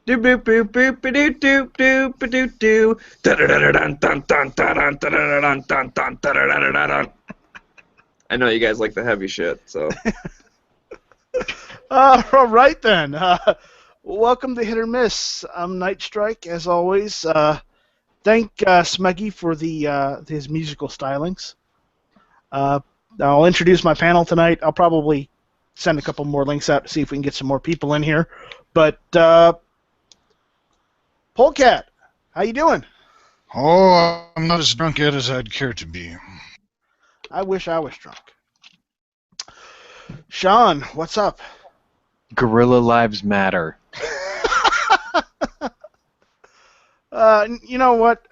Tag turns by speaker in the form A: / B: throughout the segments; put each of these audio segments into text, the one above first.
A: Doop doop doop doop doop doop doop doop doop. Da-da-da-da-dun, dun, dun, dun, dun, da-da-da-dun, dun, dun, da-da-da-da-dun. I know you guys like the heavy shit, so.
B: All right then. Welcome to Hit or Miss. I'm Night Strike, as always. Thank Smeggy for the his musical stylings. Uh, I'll introduce my panel tonight. I'll probably send a couple more links out to see if we can get some more people in here. But Polecat, how you doing?
C: Oh, I'm not as drunk yet as I'd care to be.
B: I wish I was drunk. Sean, what's up?
D: Gorilla Lives Matter.
B: You know what?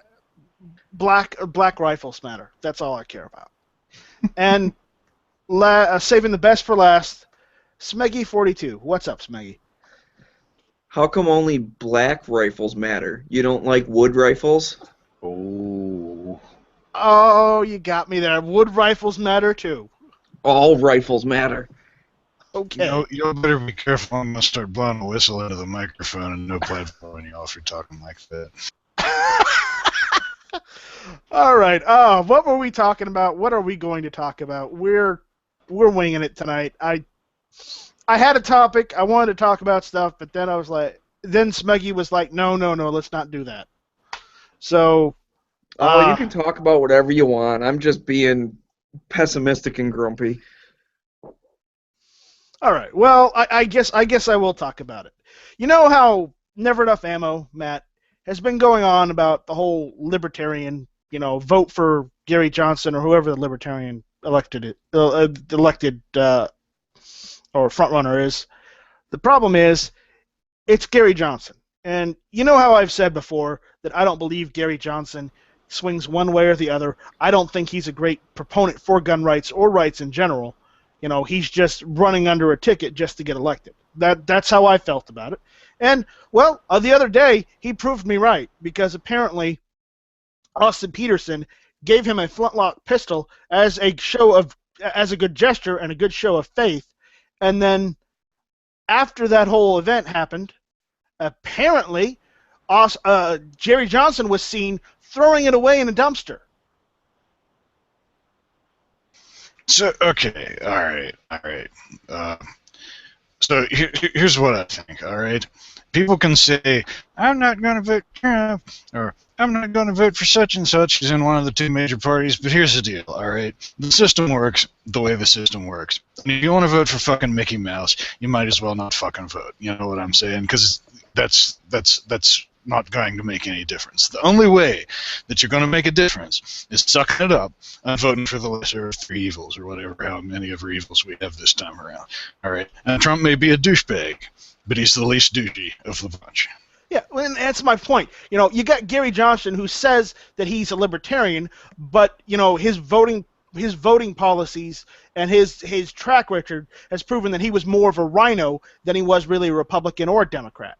B: Black rifles matter. That's all I care about. And saving the best for last, Smeggy42. What's up, Smeggy?
A: How come only black rifles matter? You don't like wood rifles?
D: Oh.
B: Oh, you got me there. Wood rifles matter too.
A: All rifles matter.
B: Okay.
C: You better be careful. I'm gonna start blowing a whistle into the microphone and no platform when you all for talking like that.
B: All right. What were we talking about? What are we going to talk about? We're winging it tonight. I had a topic. I wanted to talk about stuff, but then then Smeggy was like, no, let's not do that. So.
A: You can talk about whatever you want. I'm just being pessimistic and grumpy.
B: All right. Well, I guess I will talk about it. You know how Never Enough Ammo, Matt, has been going on about the whole libertarian, vote for Gary Johnson or whoever the libertarian elected or frontrunner is. The problem is, it's Gary Johnson, and you know how I've said before that I don't believe Gary Johnson swings one way or the other. I don't think he's a great proponent for gun rights or rights in general. He's just running under a ticket just to get elected. That's how I felt about it. And, well, the other day, he proved me right, because apparently Austin Peterson gave him a flintlock pistol as a good gesture and a good show of faith. And then after that whole event happened, apparently Jerry Johnson was seen throwing it away in a dumpster.
C: So, okay, all right. So here's what I think, all right? People can say, I'm not going to vote Trump, or I'm not going to vote for such and such. He's in one of the two major parties, but here's the deal, all right? The system works the way the system works. And if you want to vote for fucking Mickey Mouse, you might as well not fucking vote. You know what I'm saying? Because that's not going to make any difference. The only way that you're going to make a difference is sucking it up and voting for the lesser of three evils, or whatever, how many of our evils we have this time around. All right? And Trump may be a douchebag, but he's the least douchey of the bunch.
B: Yeah, and that's my point. You got Gary Johnson, who says that he's a libertarian, but his voting policies and his track record has proven that he was more of a rhino than he was really a Republican or a Democrat.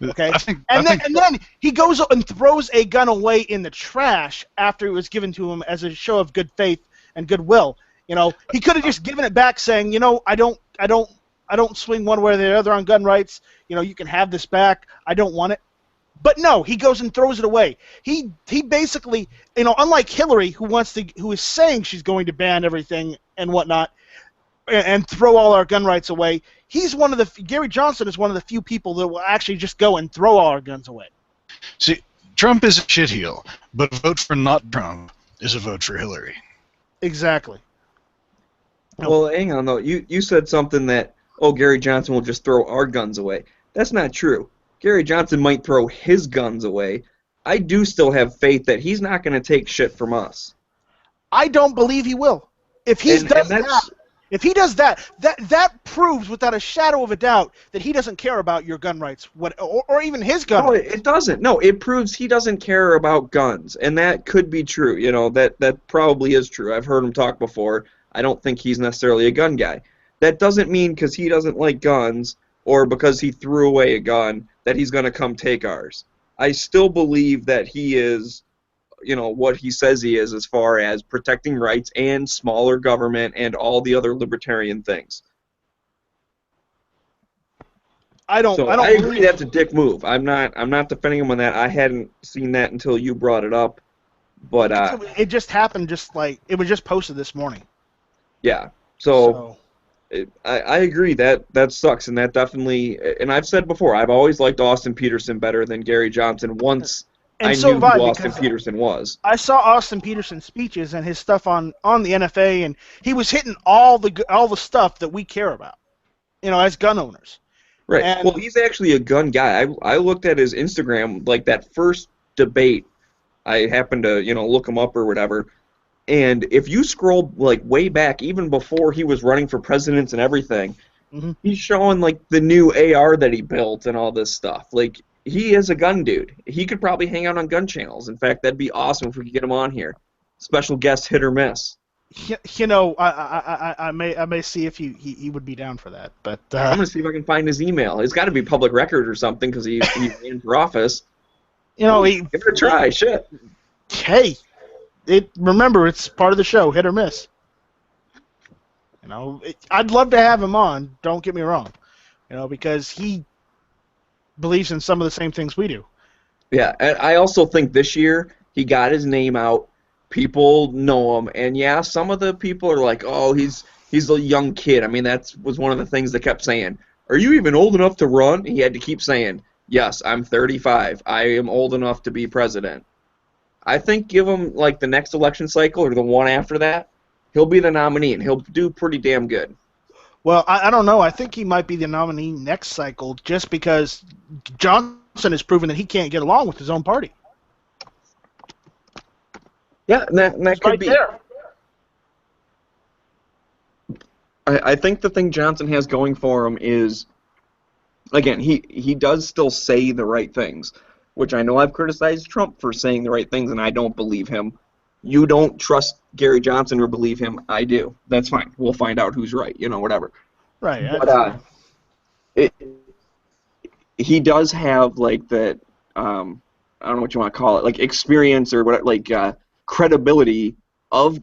B: Okay, and then he goes and throws a gun away in the trash after it was given to him as a show of good faith and goodwill. He could have just given it back, saying, I don't swing one way or the other on gun rights. You can have this back. I don't want it. But no, he goes and throws it away. He basically, unlike Hillary, who is saying she's going to ban everything and whatnot, and throw all our gun rights away. Gary Johnson is one of the few people that will actually just go and throw all our guns away.
C: See, Trump is a shitheel, but a vote for not Trump is a vote for Hillary.
B: Exactly.
A: Well, hang on, though. You said something that, Gary Johnson will just throw our guns away. That's not true. Gary Johnson might throw his guns away. I do still have faith that he's not going to take shit from us.
B: I don't believe he will. If he does that, that proves without a shadow of a doubt that he doesn't care about your gun rights, or even his gun rights.
A: No, it doesn't. No, it proves he doesn't care about guns, and that could be true. That probably is true. I've heard him talk before. I don't think he's necessarily a gun guy. That doesn't mean because he doesn't like guns or because he threw away a gun that he's going to come take ours. I still believe that he is what he says he is as far as protecting rights and smaller government and all the other libertarian things.
B: I don't.
A: So
B: I don't
A: I agree
B: believe
A: that's a dick move. I'm not defending him on that. I hadn't seen that until you brought it up. But
B: it just happened. Just like it was just posted this morning.
A: yeah. So
B: So
A: I agree that sucks, and that definitely. And I've said before, I've always liked Austin Peterson better than Gary Johnson. Once
B: and
A: I
B: so
A: knew
B: have I
A: who Austin
B: because
A: Peterson was.
B: I saw Austin Peterson's speeches and his stuff on the NFA, and he was hitting all the stuff that we care about, as gun owners.
A: Right. Well,
B: And
A: he's actually a gun guy. I looked at his Instagram, like that first debate. I happened to, look him up or whatever. And if you scroll like way back, even before he was running for president and everything,
B: mhm.
A: he's showing like the new AR that he built and all this stuff. Like he is a gun dude. He could probably hang out on gun channels. In fact, that'd be awesome if we could get him on here. Special guest, hit or miss.
B: I may see if he would be down for that, but
A: I'm gonna see if I can find his email. It's got to be public record or something because he ran for office.
B: he
A: Give it a try. Shit.
B: hey, remember it's part of the show, hit or miss. I'd love to have him on. Don't get me wrong, because he believes in some of the same things we do.
A: Yeah, and I also think this year he got his name out. People know him, and yeah, some of the people are like, "Oh, he's a young kid." I mean, that was one of the things they kept saying. Are you even old enough to run? He had to keep saying, "Yes, I'm 35. I am old enough to be president." I think give him like the next election cycle or the one after that, he'll be the nominee, and he'll do pretty damn good.
B: Well, I don't know. I think he might be the nominee next cycle just because Johnson has proven that he can't get along with his own party.
A: Yeah, and that could
B: Right
A: be.
B: there.
A: I think the thing Johnson has going for him is, again, he does still say the right things, which I know I've criticized Trump for saying the right things, and I don't believe him. You don't trust Gary Johnson or believe him. I do. That's fine. We'll find out who's right, whatever.
B: Right.
A: But it, he does have like that. I don't know what you want to call it, like experience or what, like credibility of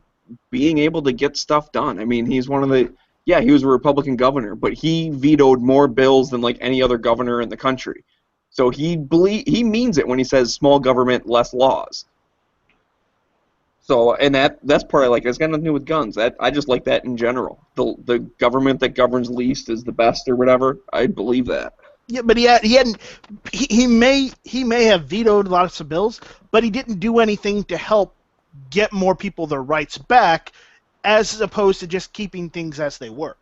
A: being able to get stuff done. I mean, he's one of the. Yeah, he was a Republican governor, but he vetoed more bills than like any other governor in the country. So he means it when he says small government, less laws. So, and that's part I like. It's got nothing to do with guns. I just like that in general. The government that governs least is the best or whatever. I believe that.
B: Yeah, but he may have vetoed lots of bills, but he didn't do anything to help get more people their rights back, as opposed to just keeping things as they were.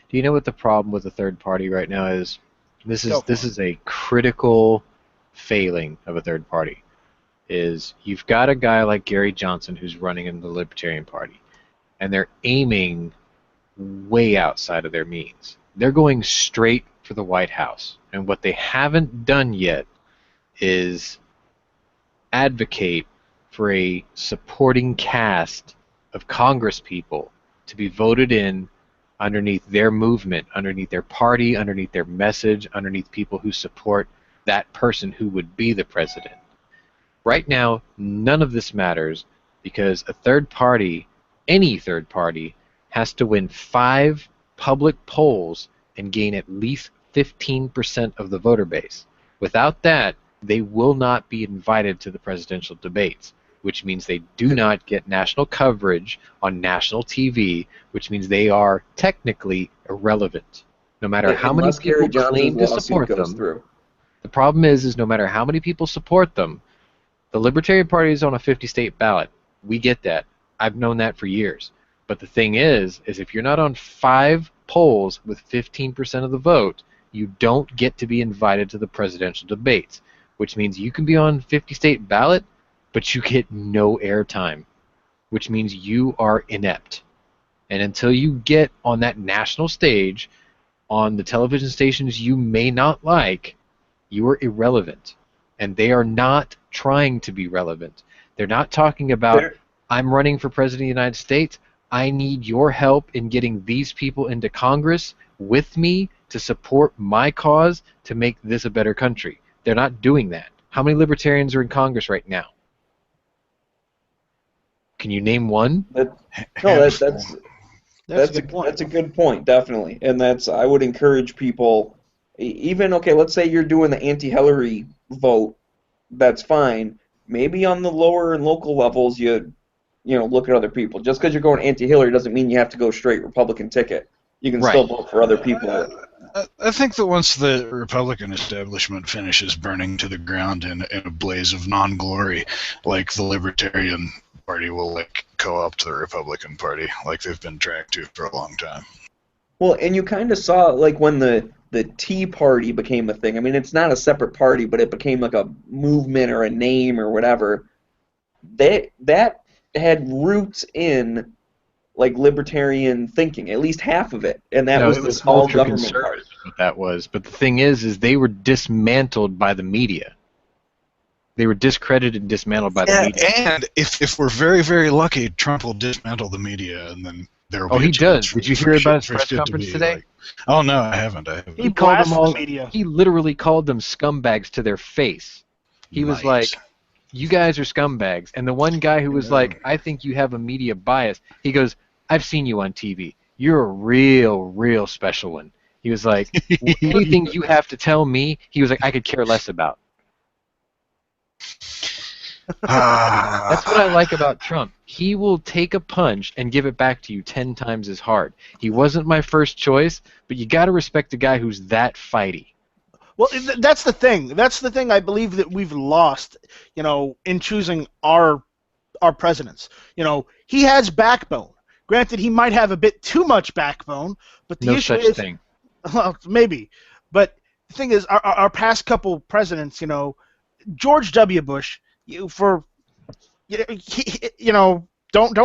D: Do you know what the problem with the third party right now is? This
B: Go for
D: is a critical failing of a third party. Is you've got a guy like Gary Johnson who's running in the Libertarian Party, and they're aiming way outside of their means. They're going straight for the White House, and what they haven't done yet is advocate for a supporting cast of Congress people to be voted in underneath their movement, underneath their party, underneath their message, underneath people who support that person who would be the president. Right now, none of this matters because a third party, any third party, has to win 5 public polls and gain at least 15% of the voter base. Without that, they will not be invited to the presidential debates, which means they do not get national coverage on national TV, which means they are technically irrelevant. No matter how many people claim to support them, the problem is no matter how many people support them, the Libertarian Party is on a 50-state ballot. We get that. I've known that for years. But the thing is if you're not on 5 polls with 15% of the vote, you don't get to be invited to the presidential debates, which means you can be on 50-state ballot, but you get no airtime, which means you are inept. And until you get on that national stage, on the television stations you may not like, you are irrelevant. And they are not trying to be relevant. They're not talking about, I'm running for president of the United States. I need your help in getting these people into Congress with me to support my cause to make this a better country. They're not doing that. How many libertarians are in Congress right now? Can you name one?
A: That's a good point, definitely. And I would encourage people, Even, okay, let's say you're doing the anti-Hillary vote, that's fine. Maybe on the lower and local levels, look at other people. Just because you're going anti-Hillary doesn't mean you have to go straight Republican ticket. You can still vote for other people.
C: I think that once the Republican establishment finishes burning to the ground in a blaze of non-glory, like the Libertarian Party will co-opt the Republican Party, like they've been tracked to for a long time.
A: Well, and you kind of saw when the Tea Party became a thing. I mean, it's not a separate party, but it became like a movement or a name or whatever. That had roots in libertarian thinking, at least half of it, and that was the small government part.
D: That was, but the thing is they were dismantled by the media. They were discredited and dismantled by the media.
C: And if we're very, very lucky, Trump will dismantle the media, and then there will be
D: he does. Did you hear about his press conference today?
C: Oh no, I haven't.
B: He called them all.
D: He literally called them scumbags to their face. He was like, "You guys are scumbags." And the one guy who was like, "I think you have a media bias," he goes, "I've seen you on TV. You're a real special one." He was like, "Anything you have to tell me," he was like, "I could care less about." That's what I like about Trump. He will take a punch and give it back to you 10 times as hard. He wasn't my first choice, but you got to respect a guy who's that fighty.
B: Well, that's the thing. That's the thing I believe that we've lost, in choosing our presidents. He has backbone. Granted, he might have a bit too much backbone, but the issue is,
D: thing.
B: Well, maybe. But the thing is, our past couple presidents, George W. Bush, don't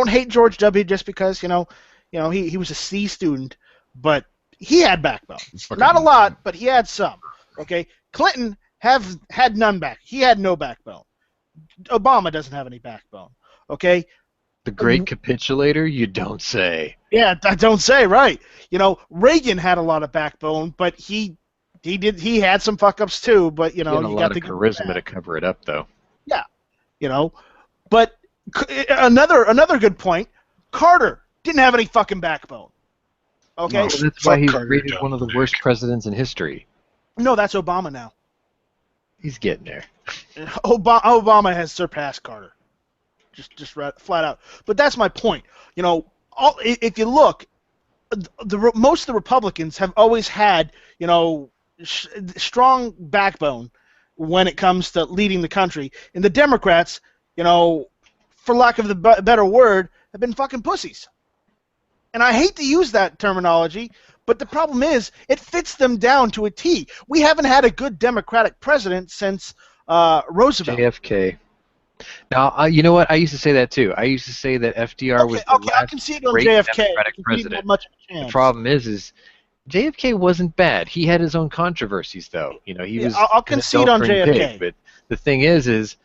B: hate George W. just because he was a C student, but he had backbone. Not a lot, but he had some. Okay, Clinton had none back. He had no backbone. Obama doesn't have any backbone. Okay.
D: The great capitulator, you don't say.
B: Yeah, I don't say, right. Reagan had a lot of backbone, but he had some fuck ups too, but
D: he had a lot of charisma to cover it up though.
B: Yeah. But another good point, Carter didn't have any fucking backbone. Okay?
D: No, that's why he's rated one of the worst presidents in history.
B: No, that's Obama now.
D: He's getting there.
B: Obama has surpassed Carter. Just flat out. But that's my point. If you look, most of the Republicans have always had, strong backbone when it comes to leading the country, and the Democrats, for lack of the better word, have been fucking pussies. And I hate to use that terminology, but the problem is it fits them down to a T. We haven't had a good Democratic president since Roosevelt.
D: JFK. Now, you know what? I used to say that too. I used to say that FDR was the last
B: I can see it on
D: great
B: JFK.
D: Democratic president. The problem is JFK wasn't bad. He had his own controversies, though. He was.
B: I'll concede on JFK.
D: Pig, but the thing is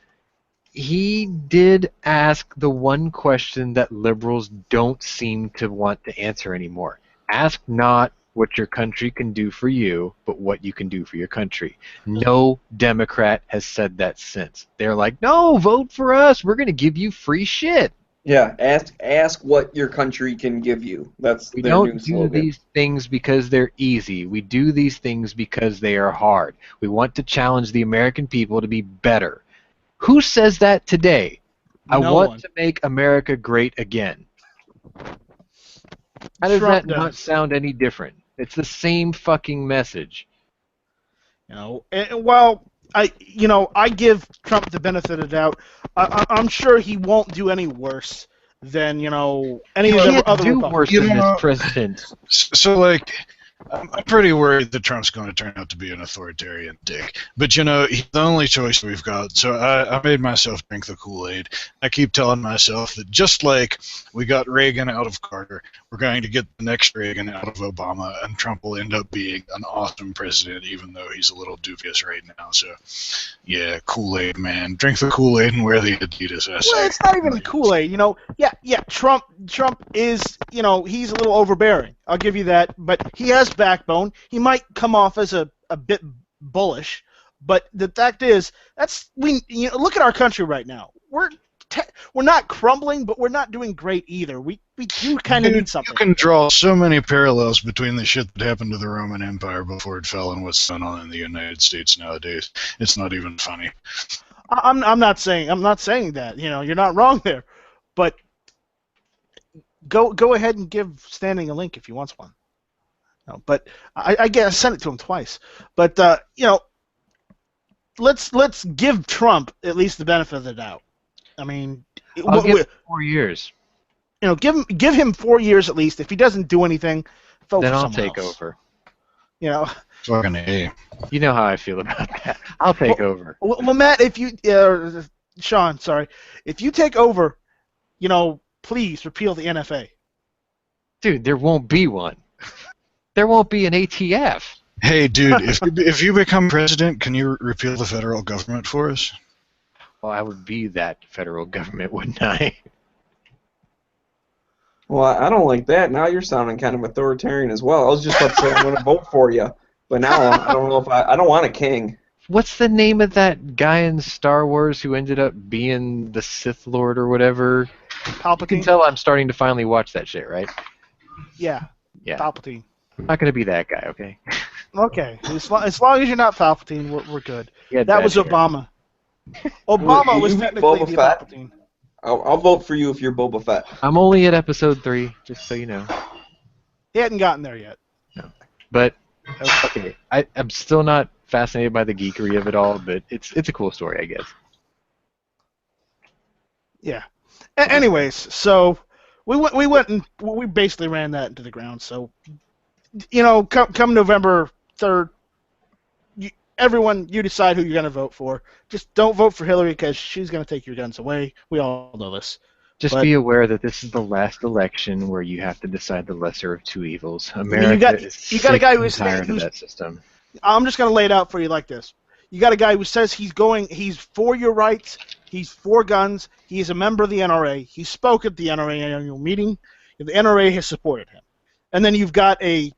D: he did ask the one question that liberals don't seem to want to answer anymore. Ask not what your country can do for you, but what you can do for your country. No Democrat has said that since. They're like, no, vote for us. We're going to give you free shit.
A: Yeah, ask what your country can give you. That's
D: we
A: their
D: don't
A: new
D: do
A: slogan.
D: these things because they're easy. We do these things because they are hard. We want to challenge the American people to be better. Who says that today? I want to make America great again. How does that not sound any different? It's the same fucking message.
B: Well, I give Trump the benefit of the doubt. I'm sure he won't do any worse than any of the other
D: do worse than this president.
C: So I'm pretty worried that Trump's going to turn out to be an authoritarian dick. But, he's the only choice we've got. So I made myself drink the Kool-Aid. I keep telling myself that just like we got Reagan out of Carter, we're going to get the next Reagan out of Obama, and Trump will end up being an awesome president, even though he's a little dubious right now. So, yeah, Kool-Aid, man. Drink the Kool-Aid and wear the Adidas essay.
B: Well, it's not even the Kool-Aid, Yeah, Trump is, he's a little overbearing. I'll give you that. But he has backbone. He might come off as a bit bullish, but the fact is, look at our country right now. We're we're not crumbling, but we're not doing great either. We do kind of
C: Dude,
B: need something.
C: You can draw so many parallels between the shit that happened to the Roman Empire before it fell and what's going on in the United States nowadays. It's not even funny.
B: I'm not saying that. You're not wrong there, but go ahead and give Standing a link if he wants one. No, but I sent it to him twice. But let's give Trump at least the benefit of the doubt. I mean,
D: I'll give him 4 years.
B: Give him 4 years at least. If he doesn't do anything, vote
D: Then
B: for
D: I'll
B: someone
D: take
B: else.
D: over.
C: Fucking A.
D: You know how I feel about that. I'll take over.
B: Well, Matt, if you, Sean, sorry, if you take over, please repeal the NFA.
D: Dude, there won't be one. There won't be an ATF.
C: Hey, dude, if you become president, can you repeal the federal government for us?
D: Well, I would be that federal government, wouldn't I?
A: Well, I don't like that. Now you're sounding kind of authoritarian as well. I was just about to say I'm going to vote for you, but now I don't know if I don't want a king.
D: What's the name of that guy in Star Wars who ended up being the Sith Lord or whatever?
B: Palpatine.
D: You can tell I'm starting to finally watch that shit, right?
B: Yeah.
D: Yeah.
B: Palpatine.
D: I'm not going to be that guy, okay?
B: Okay. As long as you're not Palpatine, we're good.
D: Yeah,
B: That was
D: hair.
B: Obama. Obama
A: Will
B: was
A: you be
B: technically
A: Boba
B: the
A: Fett?
B: Palpatine.
A: I'll vote for you if you're Boba Fett.
D: I'm only at episode 3, just so you know.
B: He hadn't gotten there yet.
D: But, okay, I'm still not fascinated by the geekery of it all, but it's a cool story, I guess.
B: Yeah. Anyways, so we went and we basically ran that into the ground. So, come November 3rd, everyone, you decide who you're going to vote for. Just don't vote for Hillary because she's going to take your guns away. We all know this.
D: Just be aware that this is the last election where you have to decide the lesser of two evils. America
B: you got a guy
D: is tired of that system.
B: I'm just going to lay it out for you like this. You got a guy who says he's for your rights, he's for guns, he's a member of the NRA, he spoke at the NRA annual meeting, and the NRA has supported him. And then you've got a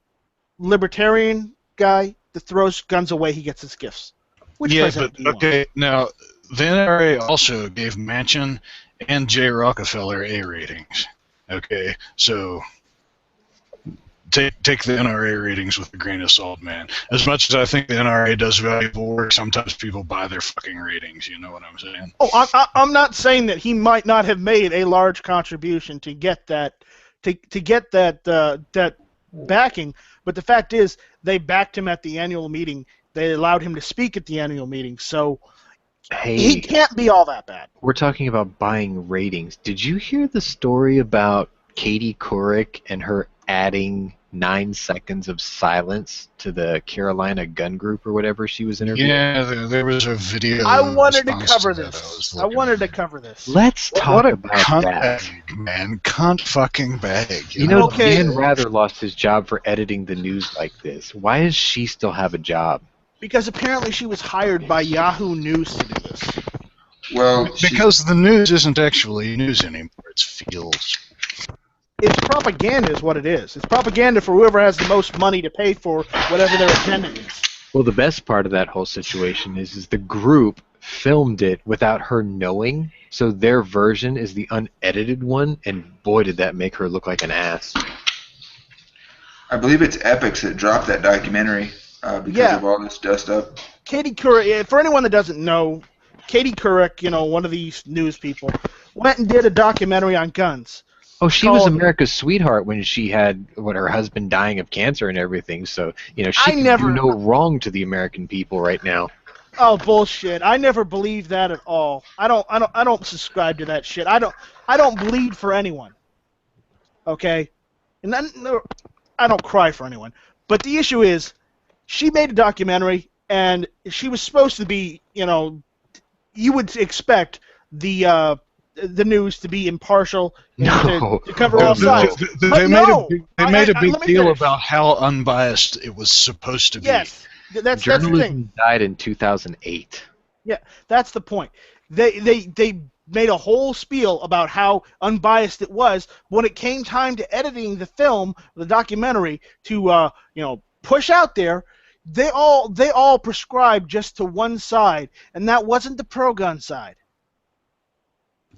B: libertarian guy that throws guns away, he gets his gifts. Which president do you want?
C: Okay, now, the NRA also gave Manchin and Jay Rockefeller A ratings. Okay, so take the NRA ratings with a grain of salt, man. As much as I think the NRA does valuable work, sometimes people buy their fucking ratings, you know what I'm saying?
B: Oh, I'm not saying that he might not have made a large contribution to get that that backing, but the fact is they backed him at the annual meeting. They allowed him to speak at the annual meeting, so he can't be all that bad.
D: We're talking about buying ratings. Did you hear the story about Katie Couric and her adding 9 seconds of silence to the Carolina gun group or whatever she was interviewing?
C: Yeah, there was a video.
B: I wanted to
C: response
B: cover
C: that
B: this.
C: I
B: I
C: was
B: wanted to
C: looking
B: cover this.
D: Let's talk
C: What a
D: about
C: cunt
D: that.
C: bag, man. Cunt fucking bag.
D: You know,
B: Okay.
D: Dan Rather lost his job for editing the news like this. Why does she still have a job?
B: Because apparently she was hired by Yahoo News to do this.
E: Well,
C: Because the news isn't actually news anymore. It's feels.
B: It's propaganda is what it is. It's propaganda for whoever has the most money to pay for whatever their agenda is.
D: Well, the best part of that whole situation is the group filmed it without her knowing, so their version is the unedited one, and boy, did that make her look like an ass.
E: I believe it's Epix that dropped that documentary because of all this dust up.
B: Katie Couric, for anyone that doesn't know, Katie Couric, one of these news people, went and did a documentary on guns.
D: Oh, she was America's sweetheart when she had her husband dying of cancer and everything, so, she can do no wrong to the American people right now.
B: Oh, bullshit. I never believed that at all. I don't subscribe to that shit. I don't bleed for anyone. Okay? And then I don't cry for anyone. But the issue is she made a documentary and she was supposed to be, you would expect the news to be impartial and to cover all sides.
C: They made a big deal about how unbiased it was supposed to be.
B: Yes, that's the
D: Journalism
B: thing.
D: died in 2008.
B: Yeah, that's the point. They made a whole spiel about how unbiased it was. When it came time to editing the film, the documentary, to push out there, they all prescribed just to one side, and that wasn't the pro-gun side.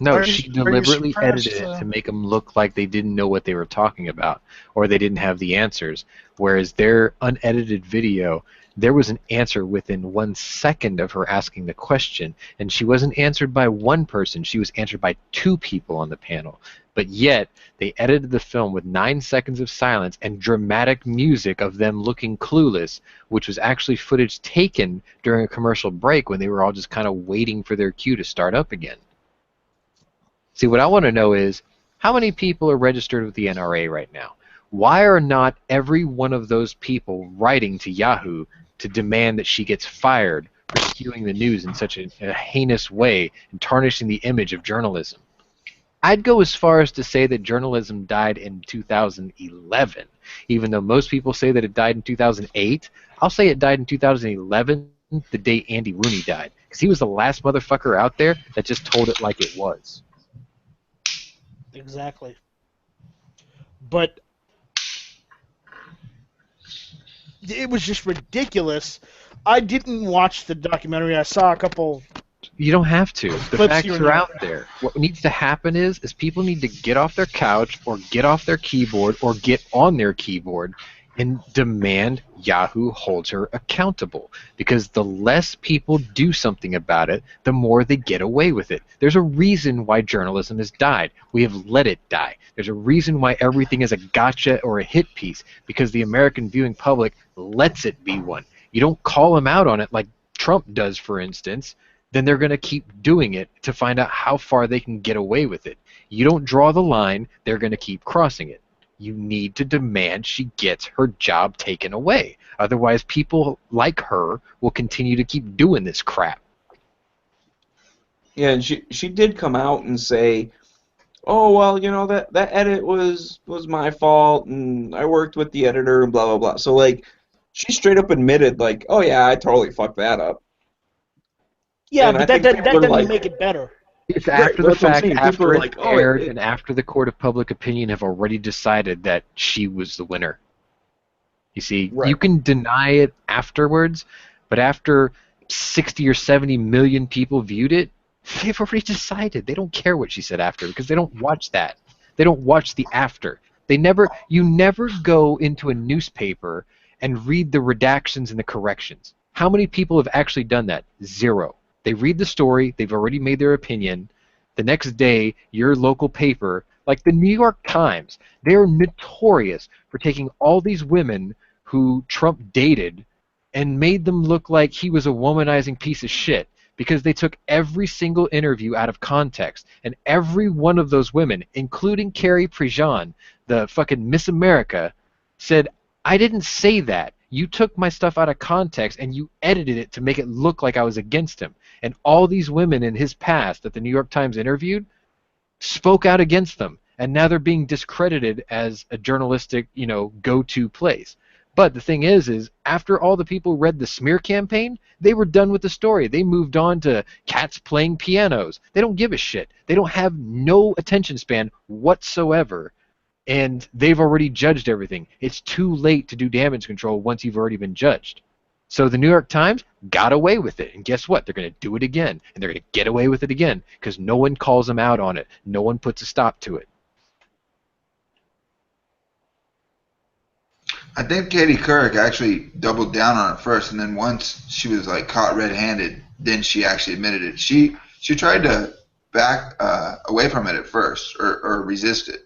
D: No,
C: Are
D: she
C: you
D: deliberately edited
C: surprised?
D: it to make them look like they didn't know what they were talking about or they didn't have the answers. Whereas their unedited video, there was an answer within 1 second of her asking the question, and she wasn't answered by one person, she was answered by two people on the panel. But yet, they edited the film with 9 seconds of silence and dramatic music of them looking clueless, which was actually footage taken during a commercial break when they were all just kind of waiting for their cue to start up again. See, what I want to know is how many people are registered with the NRA right now? Why are not every one of those people writing to Yahoo to demand that she gets fired for skewing the news in such a heinous way and tarnishing the image of journalism? I'd go as far as to say that journalism died in 2011, even though most people say that it died in 2008. I'll say it died in 2011, the day Andy Rooney died, because he was the last motherfucker out there that just told it like it was.
B: Exactly. But it was just ridiculous. I didn't watch the documentary. I saw a couple.
D: You don't have to. The
B: Clips
D: facts
B: here and
D: are
B: there.
D: out there. What needs to happen is people need to get off their couch or get off their keyboard or get on their keyboard and demand Yahoo holds her accountable. Because the less people do something about it, the more they get away with it. There's a reason why journalism has died. We have let it die. There's a reason why everything is a gotcha or a hit piece, because the American viewing public lets it be one. You don't call them out on it like Trump does, for instance. Then they're going to keep doing it to find out how far they can get away with it. You don't draw the line, they're going to keep crossing it. You need to demand she gets her job taken away. Otherwise, people like her will continue to keep doing this crap.
A: Yeah, and she did come out and say, "Oh well, that edit was my fault, and I worked with the editor, and blah blah blah." So like, she straight up admitted like, "Oh yeah, I totally fucked that up."
B: Yeah,
A: And I
B: but that
A: think
B: that,
A: people
B: that
A: are
B: doesn't
A: like,
B: make it better.
D: It's
A: right,
D: after the
A: that's what I'm
D: fact,
A: saying. People
D: after
A: are
D: it
A: like, "Oh,
D: aired, and after the court of public opinion have already decided that she was the winner. You see,
A: right."
D: you can deny it afterwards, but after 60 or 70 million people viewed it, they've already decided. They don't care what she said after because they don't watch that. They don't watch the after. You never go into a newspaper and read the redactions and the corrections. How many people have actually done that? Zero. They read the story, they've already made their opinion. The next day, your local paper, like the New York Times, they're notorious for taking all these women who Trump dated and made them look like he was a womanizing piece of shit because they took every single interview out of context. And every one of those women, including Carrie Prejean, the fucking Miss America, said, I didn't say that. You took my stuff out of context and you edited it to make it look like I was against him. And all these women in his past that the New York Times interviewed spoke out against them. And now they're being discredited as a journalistic, go-to place. But the thing is after all the people read the smear campaign, they were done with the story. They moved on to cats playing pianos. They don't give a shit. They don't have no attention span whatsoever. And they've already judged everything. It's too late to do damage control once you've already been judged. So the New York Times got away with it. And guess what? They're going to do it again. And they're going to get away with it again because no one calls them out on it. No one puts a stop to it.
E: I think Katie Couric actually doubled down on it first, and then once she was like caught red-handed, then she actually admitted it. She tried to back away from it at first or resist it.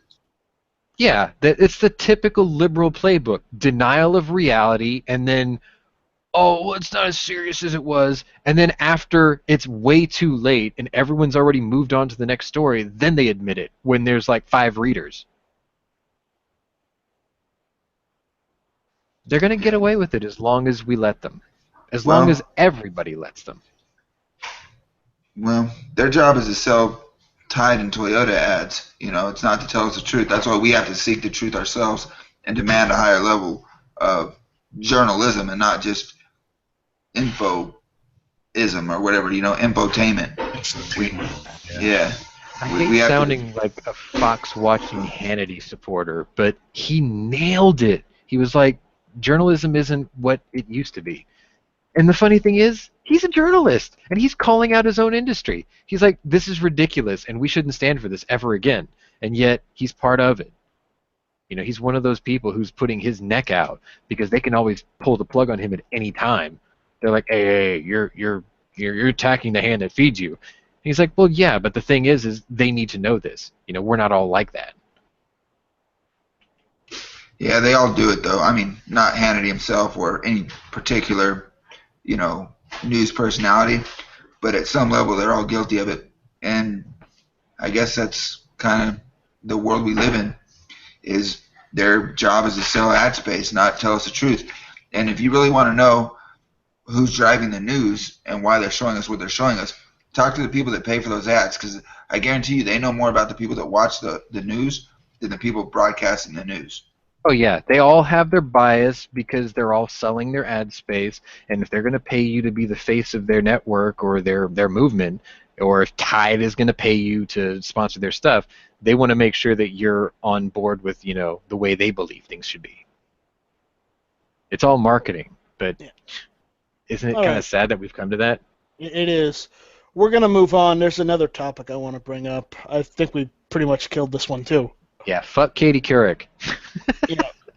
D: Yeah, it's the typical liberal playbook. Denial of reality, and then, oh, well, it's not as serious as it was. And then after it's way too late and everyone's already moved on to the next story, then they admit it when there's like 5 readers. They're going to get away with it as long as we let them. As long as everybody lets them.
E: Well, their job is to sell Tide and Toyota ads. It's not to tell us the truth. That's why we have to seek the truth ourselves and demand a higher level of journalism and not just infoism or whatever, infotainment. Yeah.
D: I hate sounding like a Fox watching Hannity supporter, but he nailed it. He was like, journalism isn't what it used to be. And the funny thing is, he's a journalist, and he's calling out his own industry. He's like, this is ridiculous, and we shouldn't stand for this ever again. And yet, he's part of it. You know, he's one of those people who's putting his neck out because they can always pull the plug on him at any time. They're like, hey, you're attacking the hand that feeds you. And he's like, well, yeah, but the thing is they need to know this. You know, we're not all like that.
E: Yeah, they all do it though. I mean, not Hannity himself or any particular, news personality, but at some level they're all guilty of it. And I guess that's kind of the world we live in. Is their job is to sell ad space, not tell us the truth. And if you really want to know who's driving the news and why they're showing us what they're showing us, talk to the people that pay for those ads, because I guarantee you they know more about the people that watch the news than the people broadcasting the news.
D: Oh yeah, they all have their bias because they're all selling their ad space, and if they're going to pay you to be the face of their network or their movement, or if Tide is going to pay you to sponsor their stuff, they want to make sure that you're on board with, the way they believe things should be. It's all marketing, but isn't it kind of sad that we've come to that?
B: It is. We're going to move on. There's another topic I want to bring up. I think we pretty much killed this one too.
D: Yeah, fuck Katie Couric.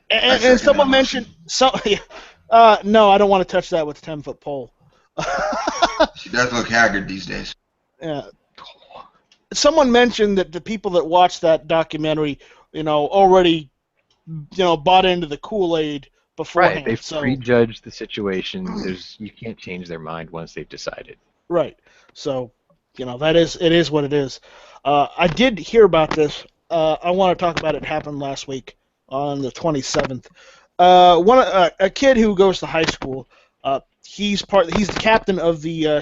B: And someone mentioned no, I don't want to touch that with a 10-foot pole.
E: She does look haggard these days.
B: Yeah. Someone mentioned that the people that watched that documentary, already, bought into the Kool-Aid beforehand.
D: Right, they've prejudged the situation. You can't change their mind once they've decided. Right. So, it is what it is. I did hear about this. I want to talk about it. It happened last week on the 27th. A kid who goes to high school. He's the captain of the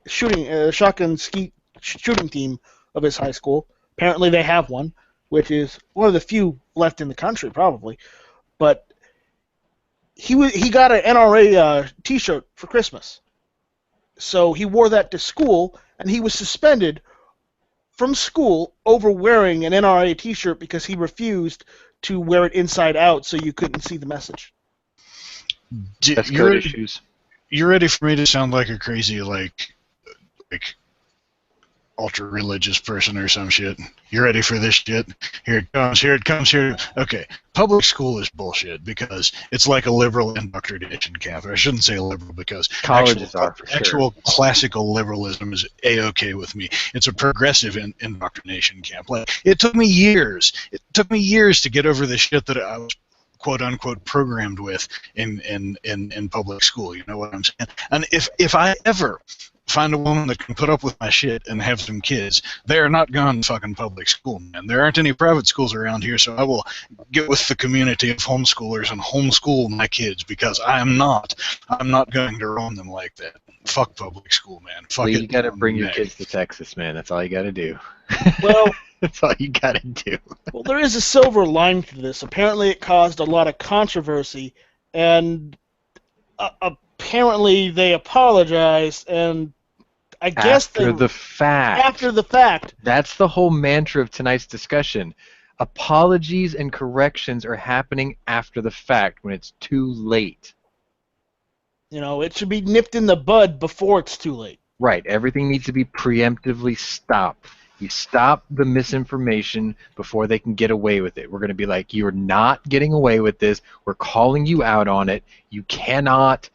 D: shotgun skeet shooting team of his high school. Apparently, they have one, which is one of the few left in the country, probably. But he got an NRA T-shirt for Christmas, so he wore that to school, and he was suspended from school over wearing an NRA T-shirt because he refused to wear it inside out so you couldn't see the message.
C: That's code issues. You're ready for me to sound like a crazy, like ultra-religious person or some shit. You ready for this shit? Here it comes, here it comes, here. Okay, public school is bullshit because it's like a liberal indoctrination camp. I shouldn't say liberal because
D: colleges are for sure.
C: Actual classical liberalism is a-okay with me. It's a progressive indoctrination camp. Like, it took me years. It took me years to get over the shit that I was quote-unquote programmed with in public school. You know what I'm saying? And if I ever find a woman that can put up with my shit and have some kids, they are not going to fucking public school, man. There aren't any private schools around here, so I will get with the community of homeschoolers and homeschool my kids because I'm not going to ruin them like that. Fuck public school, man. Fuck
D: well,
C: it.
D: You got to bring your kids to Texas, man. That's all you got to do.
B: Well,
D: that's all you got to do.
B: Well, there is a silver line to this. Apparently, it caused a lot of controversy, and apparently they apologized, and I guess
D: after the fact. That's the whole mantra of tonight's discussion. Apologies and corrections are happening after the fact when it's too late.
B: It should be nipped in the bud before it's too late.
D: Right. Everything needs to be preemptively stopped. You stop the misinformation before they can get away with it. We're going to be like, you're not getting away with this. We're calling you out on it. You cannot,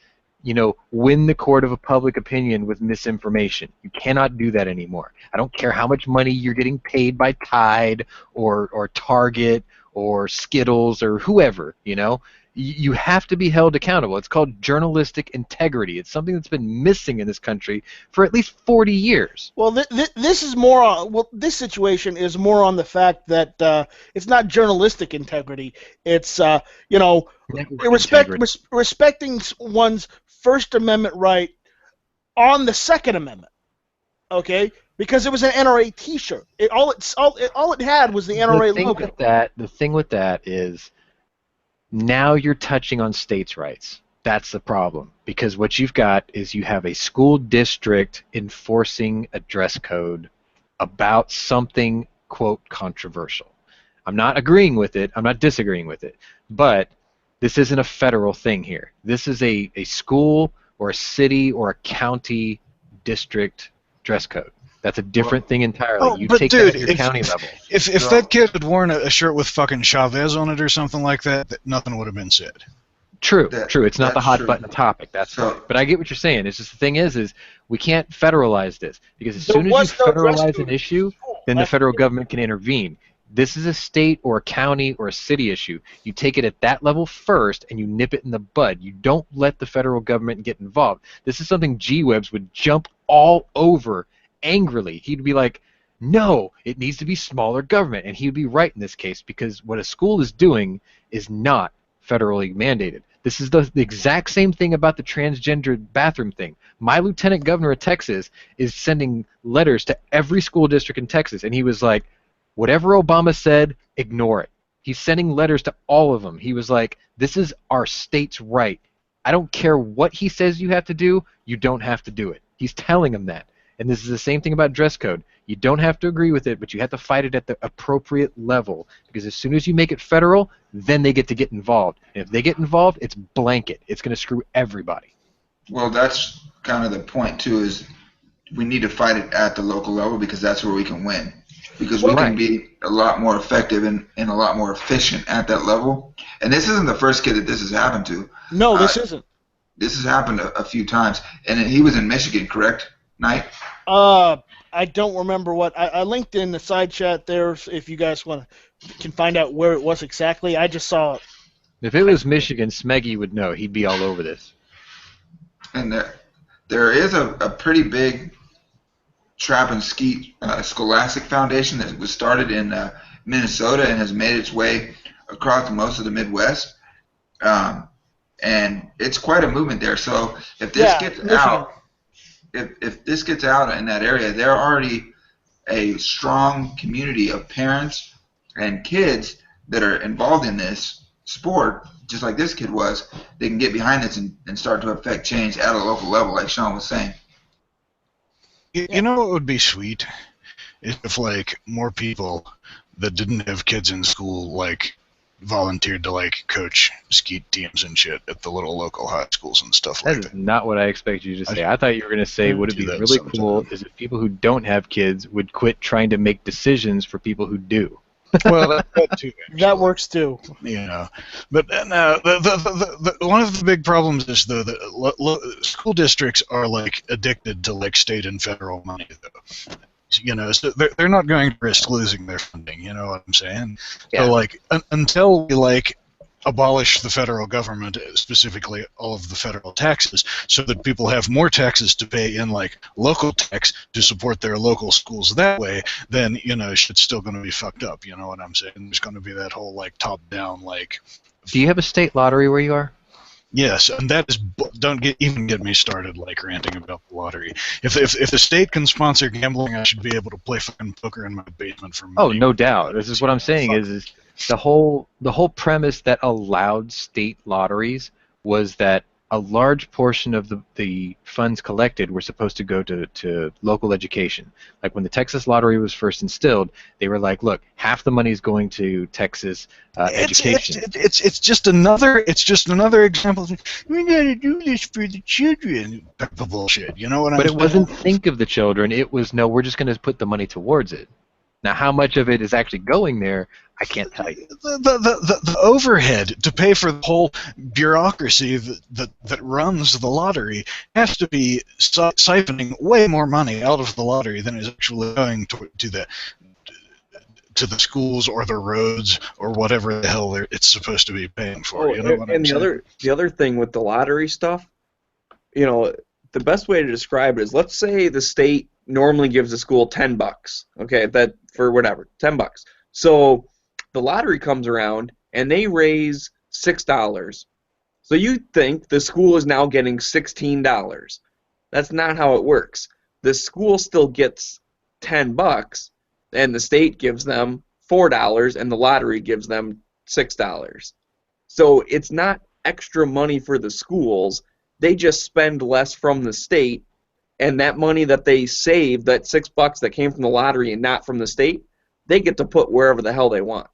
D: win the court of a public opinion with misinformation. You cannot do that anymore. I don't care how much money you're getting paid by Tide or Target or Skittles or whoever, You have to be held accountable. It's called journalistic integrity. It's something that's been missing in this country for at least 40 years.
B: Well, this is more on, this situation is more on the fact that it's not journalistic integrity. It's respecting one's First Amendment right on the Second Amendment. Okay, because it was an NRA T-shirt. All it had was the NRA logo.
D: The thing with that is, now you're touching on states' rights. That's the problem. Because what you've got is you have a school district enforcing a dress code about something, quote, controversial. I'm not agreeing with it. I'm not disagreeing with it. But This isn't a federal thing here. This is a school or a city or a county district dress code. That's a different thing entirely.
C: Oh,
D: You
C: but
D: take
C: dude,
D: that at your county level.
C: If that kid had worn a shirt with fucking Chavez on it or something like that, nothing would have been said.
D: True. It's not the
E: that's
D: hot
E: true.
D: button topic. That's
E: So-
D: right. But I get what you're saying. It's just the thing is we can't federalize this because as
B: There
D: soon as you
B: was no dress
D: federalize
B: code
D: an
B: in
D: issue,
B: school.
D: then the
B: That's
D: federal
B: the-
D: government can intervene. This is a state or a county or a city issue. You take it at that level first and you nip it in the bud. You don't let the federal government get involved. This is something G-Webs would jump all over angrily. He'd be like, no, it needs to be smaller government. And he would be right in this case because what a school is doing is not federally mandated. This is the exact same thing about the transgender bathroom thing. My lieutenant governor of Texas is sending letters to every school district in Texas, and he was like, whatever Obama said, ignore it. He's sending letters to all of them. He was like, this is our state's right. I don't care what he says you have to do, you don't have to do it. He's telling them that. And this is the same thing about dress code. You don't have to agree with it, but you have to fight it at the appropriate level. Because as soon as you make it federal, then they get involved. And if they get involved, it's blanket. It's going to screw everybody.
E: Well, that's kind of the point too. Is we need to fight it at the local level because that's where we can win. Because we can be a lot more effective and a lot more efficient at that level. And this isn't the first kid that this has happened to.
B: No, this isn't.
E: This has happened a few times. And he was in Michigan, correct, Knight?
B: I don't remember what I linked in the side chat there. If you guys can find out where it was exactly. I just saw it.
D: If it was Michigan, Smeggy would know. He'd be all over this.
E: And there is a pretty big trap and skeet scholastic foundation that was started in Minnesota and has made its way across most of the Midwest. And it's quite a movement there. So if this gets
B: Michigan.
E: out, if this gets out in that area, they're already a strong community of parents and kids that are involved in this sport, just like this kid was. They can get behind this and start to affect change at a local level, like Sean was saying.
C: You know what would be sweet? If, like, more people that didn't have kids in school, like, volunteered to, like, coach skeet teams and shit at the little local high schools and stuff like
D: That
C: that.
D: is not what I expected you to say. I thought you were going to say, would it
C: do
D: be
C: that
D: really
C: sometime.
D: cool is if people who don't have kids would quit trying to make decisions for people who do.
C: Well, that too.
B: That works too.
C: You know, but no, the one of the big problems is though that school districts are like addicted to like state and federal money though. You know, so they're not going to risk losing their funding. You know what I'm saying?
D: Yeah.
C: So like until we like abolish the federal government, specifically all of the federal taxes, so that people have more taxes to pay in like local tax to support their local schools that way, then, you know, shit's still going to be fucked up. You know what I'm saying? There's going to be that whole like top-down like.
D: Do you have a state lottery where you are?
C: Yes, and that is don't even get me started like ranting about the lottery. If the state can sponsor gambling, I should be able to play fucking poker in my basement for money.
D: Oh, no doubt. This is what I'm saying is the whole premise that allowed state lotteries was that a large portion of the funds collected were supposed to go to local education. Like when the Texas lottery was first instilled, they were like, look, half the money is going to Texas education.
C: It's just another example of we gotta do this for the children type of bullshit. You know what I'm
D: But
C: saying?
D: it wasn't think of the children. It was, no, we're just going to put the money towards it. Now, how much of it is actually going there, I can't tell you.
C: The overhead to pay for the whole bureaucracy that runs the lottery has to be siphoning way more money out of the lottery than is actually going to the schools or the roads or whatever the hell it's supposed to be paying for. You know what I'm
A: and
C: saying?
A: the other thing with the lottery stuff, you know, the best way to describe it is, let's say the state normally gives the school $10. Okay, that for whatever, $10. So the lottery comes around and they raise $6. So you think the school is now getting $16. That's not how it works. The school still gets $10, and the state gives them $4, and the lottery gives them $6. So it's not extra money for the schools. They just spend less from the state, and that money that they save, that $6 that came from the lottery and not from the state, they get to put wherever the hell they want.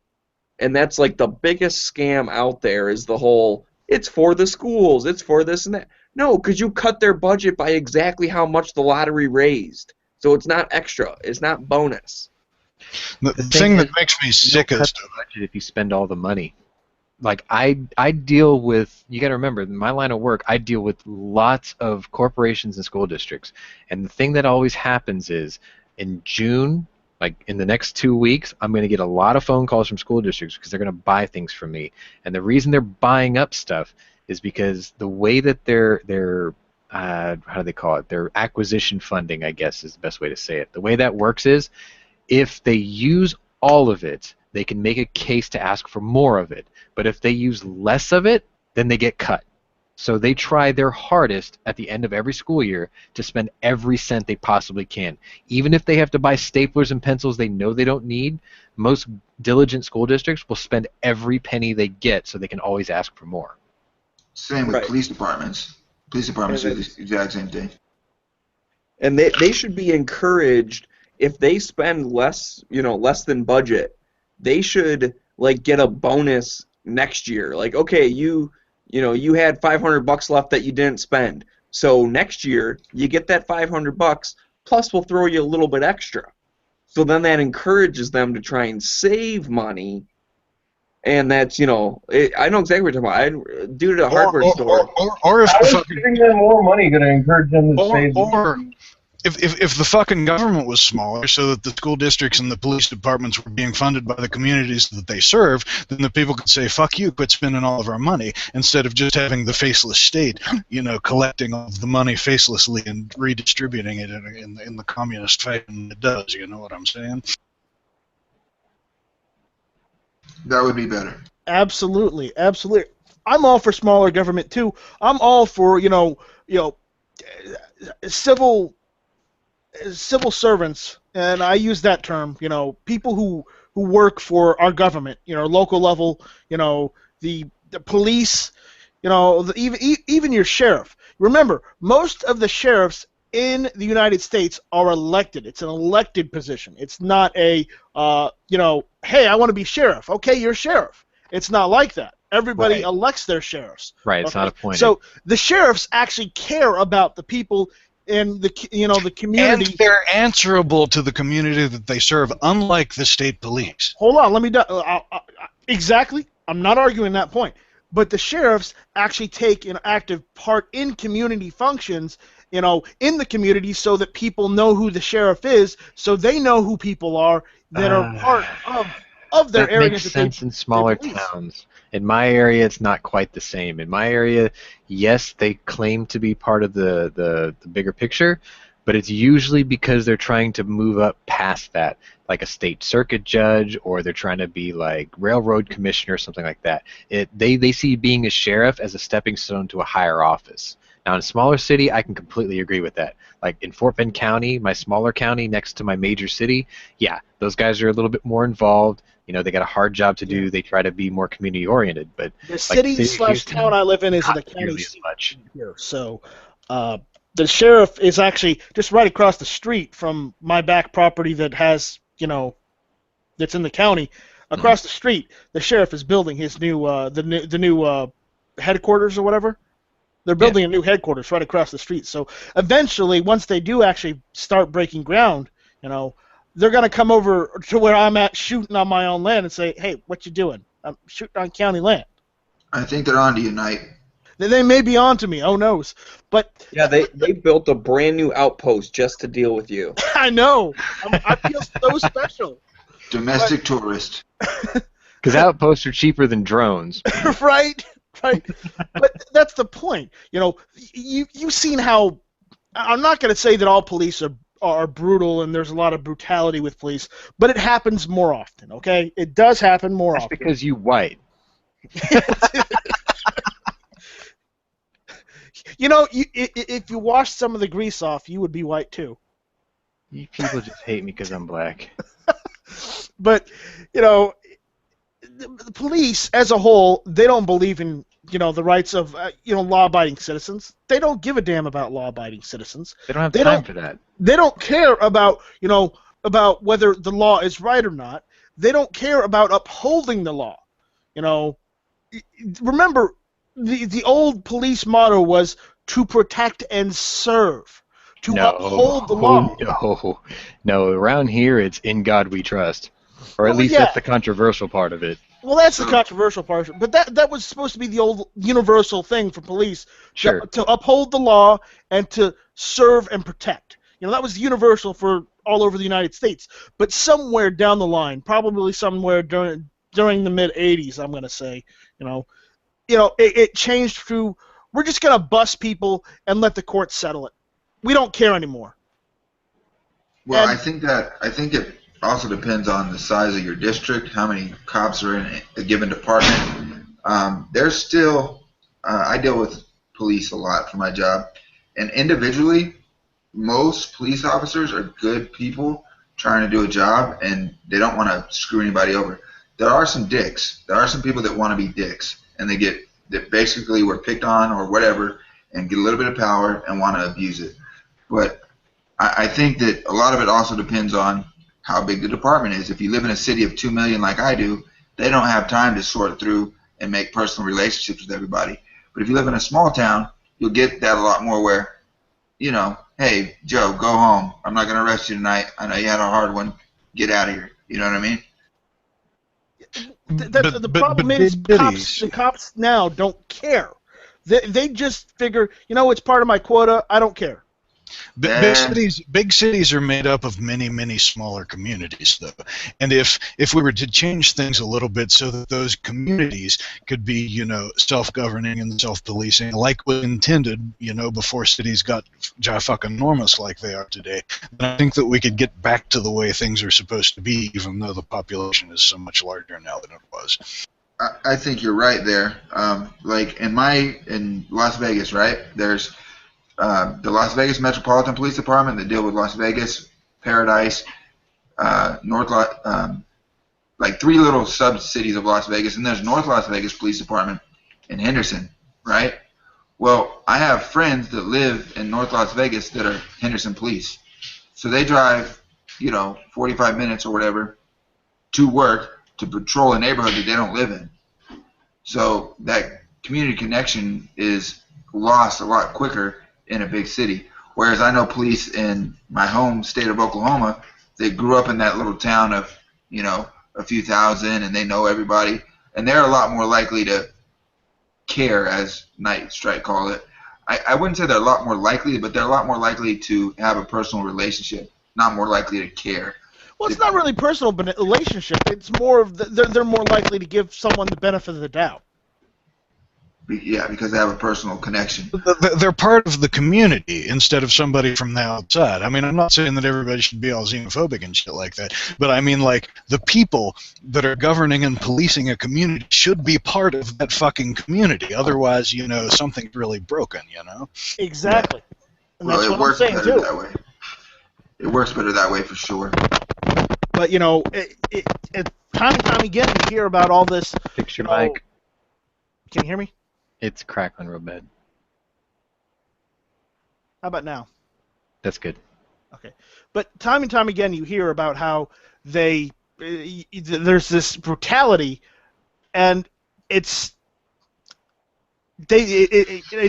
A: And that's like the biggest scam out there is the whole, it's for the schools, it's for this and that. No, because you cut their budget by exactly how much the lottery raised. So it's not extra, it's not bonus.
C: The
D: The
C: thing that
D: is,
C: makes me
D: you don't cut
C: sickest
D: the budget if you spend all the money. Like I deal with, you got to remember, in my line of work, I deal with lots of corporations and school districts. And the thing that always happens is in June, like in the next 2 weeks, I'm going to get a lot of phone calls from school districts because they're going to buy things from me. And the reason they're buying up stuff is because the way that their how do they call it? Their acquisition funding, I guess, is the best way to say it. The way that works is if they use all of it, they can make a case to ask for more of it. But if they use less of it, then they get cut. So they try their hardest at the end of every school year to spend every cent they possibly can. Even if they have to buy staplers and pencils they know they don't need, most diligent school districts will spend every penny they get so they can always ask for more.
E: Same with
A: Right.
E: police departments. Police departments do the exact same thing.
A: And they should be encouraged, if they spend less, less than budget, they should like get a bonus next year. Like, okay, you had $500 left that you didn't spend. So next year you get that $500 plus we'll throw you a little bit extra. So then that encourages them to try and save money. And that's, I know exactly what you're talking about. I do it at a hardware store.
C: Or if
F: How
C: the
F: is
C: fucking
F: giving them more money going to encourage them to save?
C: or if the fucking government was smaller so that the school districts and the police departments were being funded by the communities that they serve, then the people could say, fuck you, quit spending all of our money, instead of just having the faceless state, collecting all of the money facelessly and redistributing it in the communist fashion it does, you know what I'm saying?
E: That would be better.
B: Absolutely, absolutely. I'm all for smaller government too. I'm all for civil servants, and I use that term. People who work for our government. Local level. The police. Even your sheriff. Remember, most of the sheriffs in the United States are elected. It's an elected position. It's not a hey, I want to be sheriff. Okay, you're sheriff. It's not like that. Everybody
D: Right.
B: elects their sheriffs.
D: Right, it's not appointed.
B: So the sheriffs actually care about the people in the the community.
C: And they're answerable to the community that they serve, unlike the state police.
B: Hold on, let me. Exactly. I'm not arguing that point. But the sheriffs actually take an active part in community functions, in the community, so that people know who the sheriff is, so they know who people are that are part of their
D: that
B: area.
D: makes sense in smaller towns. In my area, it's not quite the same. In my area, yes, they claim to be part of the bigger picture, but it's usually because they're trying to move up past that, like a state circuit judge, or they're trying to be like railroad commissioner or something like that. They see being a sheriff as a stepping stone to a higher office. Now, in a smaller city, I can completely agree with that. Like in Fort Bend County, my smaller county next to my major city, yeah, those guys are a little bit more involved. They got a hard job to do. They try to be more community-oriented. But
B: The city/town I live in is the
D: not
B: county
D: nearly as
B: seat
D: much.
B: here. So the sheriff is actually just right across the street from my back property that has, that's in the county. Across the street, the sheriff is building his new the new headquarters or whatever. They're building a new headquarters right across the street. So eventually, once they do actually start breaking ground, they're going to come over to where I'm at shooting on my own land and say, hey, what you doing? I'm shooting on county land.
E: I think they're on to you, Knight.
B: They may be on to me. Oh, knows. But
A: Yeah, they built a brand new outpost just to deal with you.
B: I know. I feel so special.
E: Domestic tourist.
D: Because outposts are cheaper than drones.
B: Right? Right. But that's the point. You've seen how. I'm not going to say that all police are brutal and there's a lot of brutality with police, but it happens more often, okay? It does happen more
D: That's
B: often.
D: because you white.
B: If you wash some of the grease off, you would be white too.
D: You people just hate me because I'm black.
B: But, the police as a whole, they don't believe in, the rights of, law-abiding citizens. They don't give a damn about law-abiding citizens.
D: They don't have
B: They
D: time
B: don't-
D: for that.
B: They don't care about, about whether the law is right or not. They don't care about upholding the law. You know, remember, the old police motto was to protect and serve, to uphold the law.
D: No. Around here, it's in God we trust, or at
B: Well,
D: least
B: yeah.
D: that's the controversial part of it.
B: Well, that's the
E: So-
B: controversial part. But that was supposed to be the old universal thing for police,
D: Sure.
B: to uphold the law and to serve and protect. You know, that was universal for all over the United States. But somewhere down the line, probably somewhere during the mid '80s, I'm going to say, it changed to, we're just going to bust people and let the courts settle it. We don't care anymore.
E: Well,
B: And-
E: I think it also depends on the size of your district, how many cops are in a given department. There's still, I deal with police a lot for my job, and individually, most police officers are good people trying to do a job, and they don't want to screw anybody over. There are some dicks. There are some people that want to be dicks, and that basically were picked on or whatever, and get a little bit of power and want to abuse it. But I think that a lot of it also depends on how big the department is. If you live in a city of 2 million like I do, they don't have time to sort through and make personal relationships with everybody. But if you live in a small town, you'll get that a lot more where, hey, Joe, go home. I'm not going to arrest you tonight. I know you had a hard one. Get out of here. You know what I mean?
B: The problem is the cops now don't care. They just figure, it's part of my quota. I don't care.
C: Big cities are made up of many, many smaller communities, though. And if we were to change things a little bit so that those communities could be, self-governing and self-policing, like was intended, before cities got fucking enormous like they are today, then I think that we could get back to the way things are supposed to be, even though the population is so much larger now than it was.
E: I think you're right there. Like in Las Vegas, right? There's the Las Vegas Metropolitan Police Department that deal with Las Vegas, Paradise, like 3 little sub-cities of Las Vegas, and there's North Las Vegas Police Department in Henderson, right? Well, I have friends that live in North Las Vegas that are Henderson police. So they drive, 45 minutes or whatever to work to patrol a neighborhood that they don't live in. So that community connection is lost a lot quicker in a big city. Whereas I know police in my home state of Oklahoma, they grew up in that little town of, a few thousand, and they know everybody, and they're a lot more likely to care, as Night Strike called it. I wouldn't say they're a lot more likely, but they're a lot more likely to have a personal relationship, not more likely to care.
B: Well, it's not really personal, but a relationship. It's more of they're more likely to give someone the benefit of the doubt.
E: Yeah, because they have a personal connection.
C: They're part of the community instead of somebody from the outside. I mean, I'm not saying that everybody should be all xenophobic and shit like that, but I mean, like, the people that are governing and policing a community should be part of that fucking community. Otherwise, something's really broken,
B: Exactly. And
E: Well,
B: that's
E: it
B: what
E: works
B: I'm saying,
E: better
B: too.
E: that way. It works better that way for sure.
B: But, time and time again, you hear about all this.
D: Fix your mic.
B: Can you hear me?
D: It's crackling real bad.
B: How about now?
D: That's good.
B: Okay. But time and time again, you hear about how there's this brutality, and it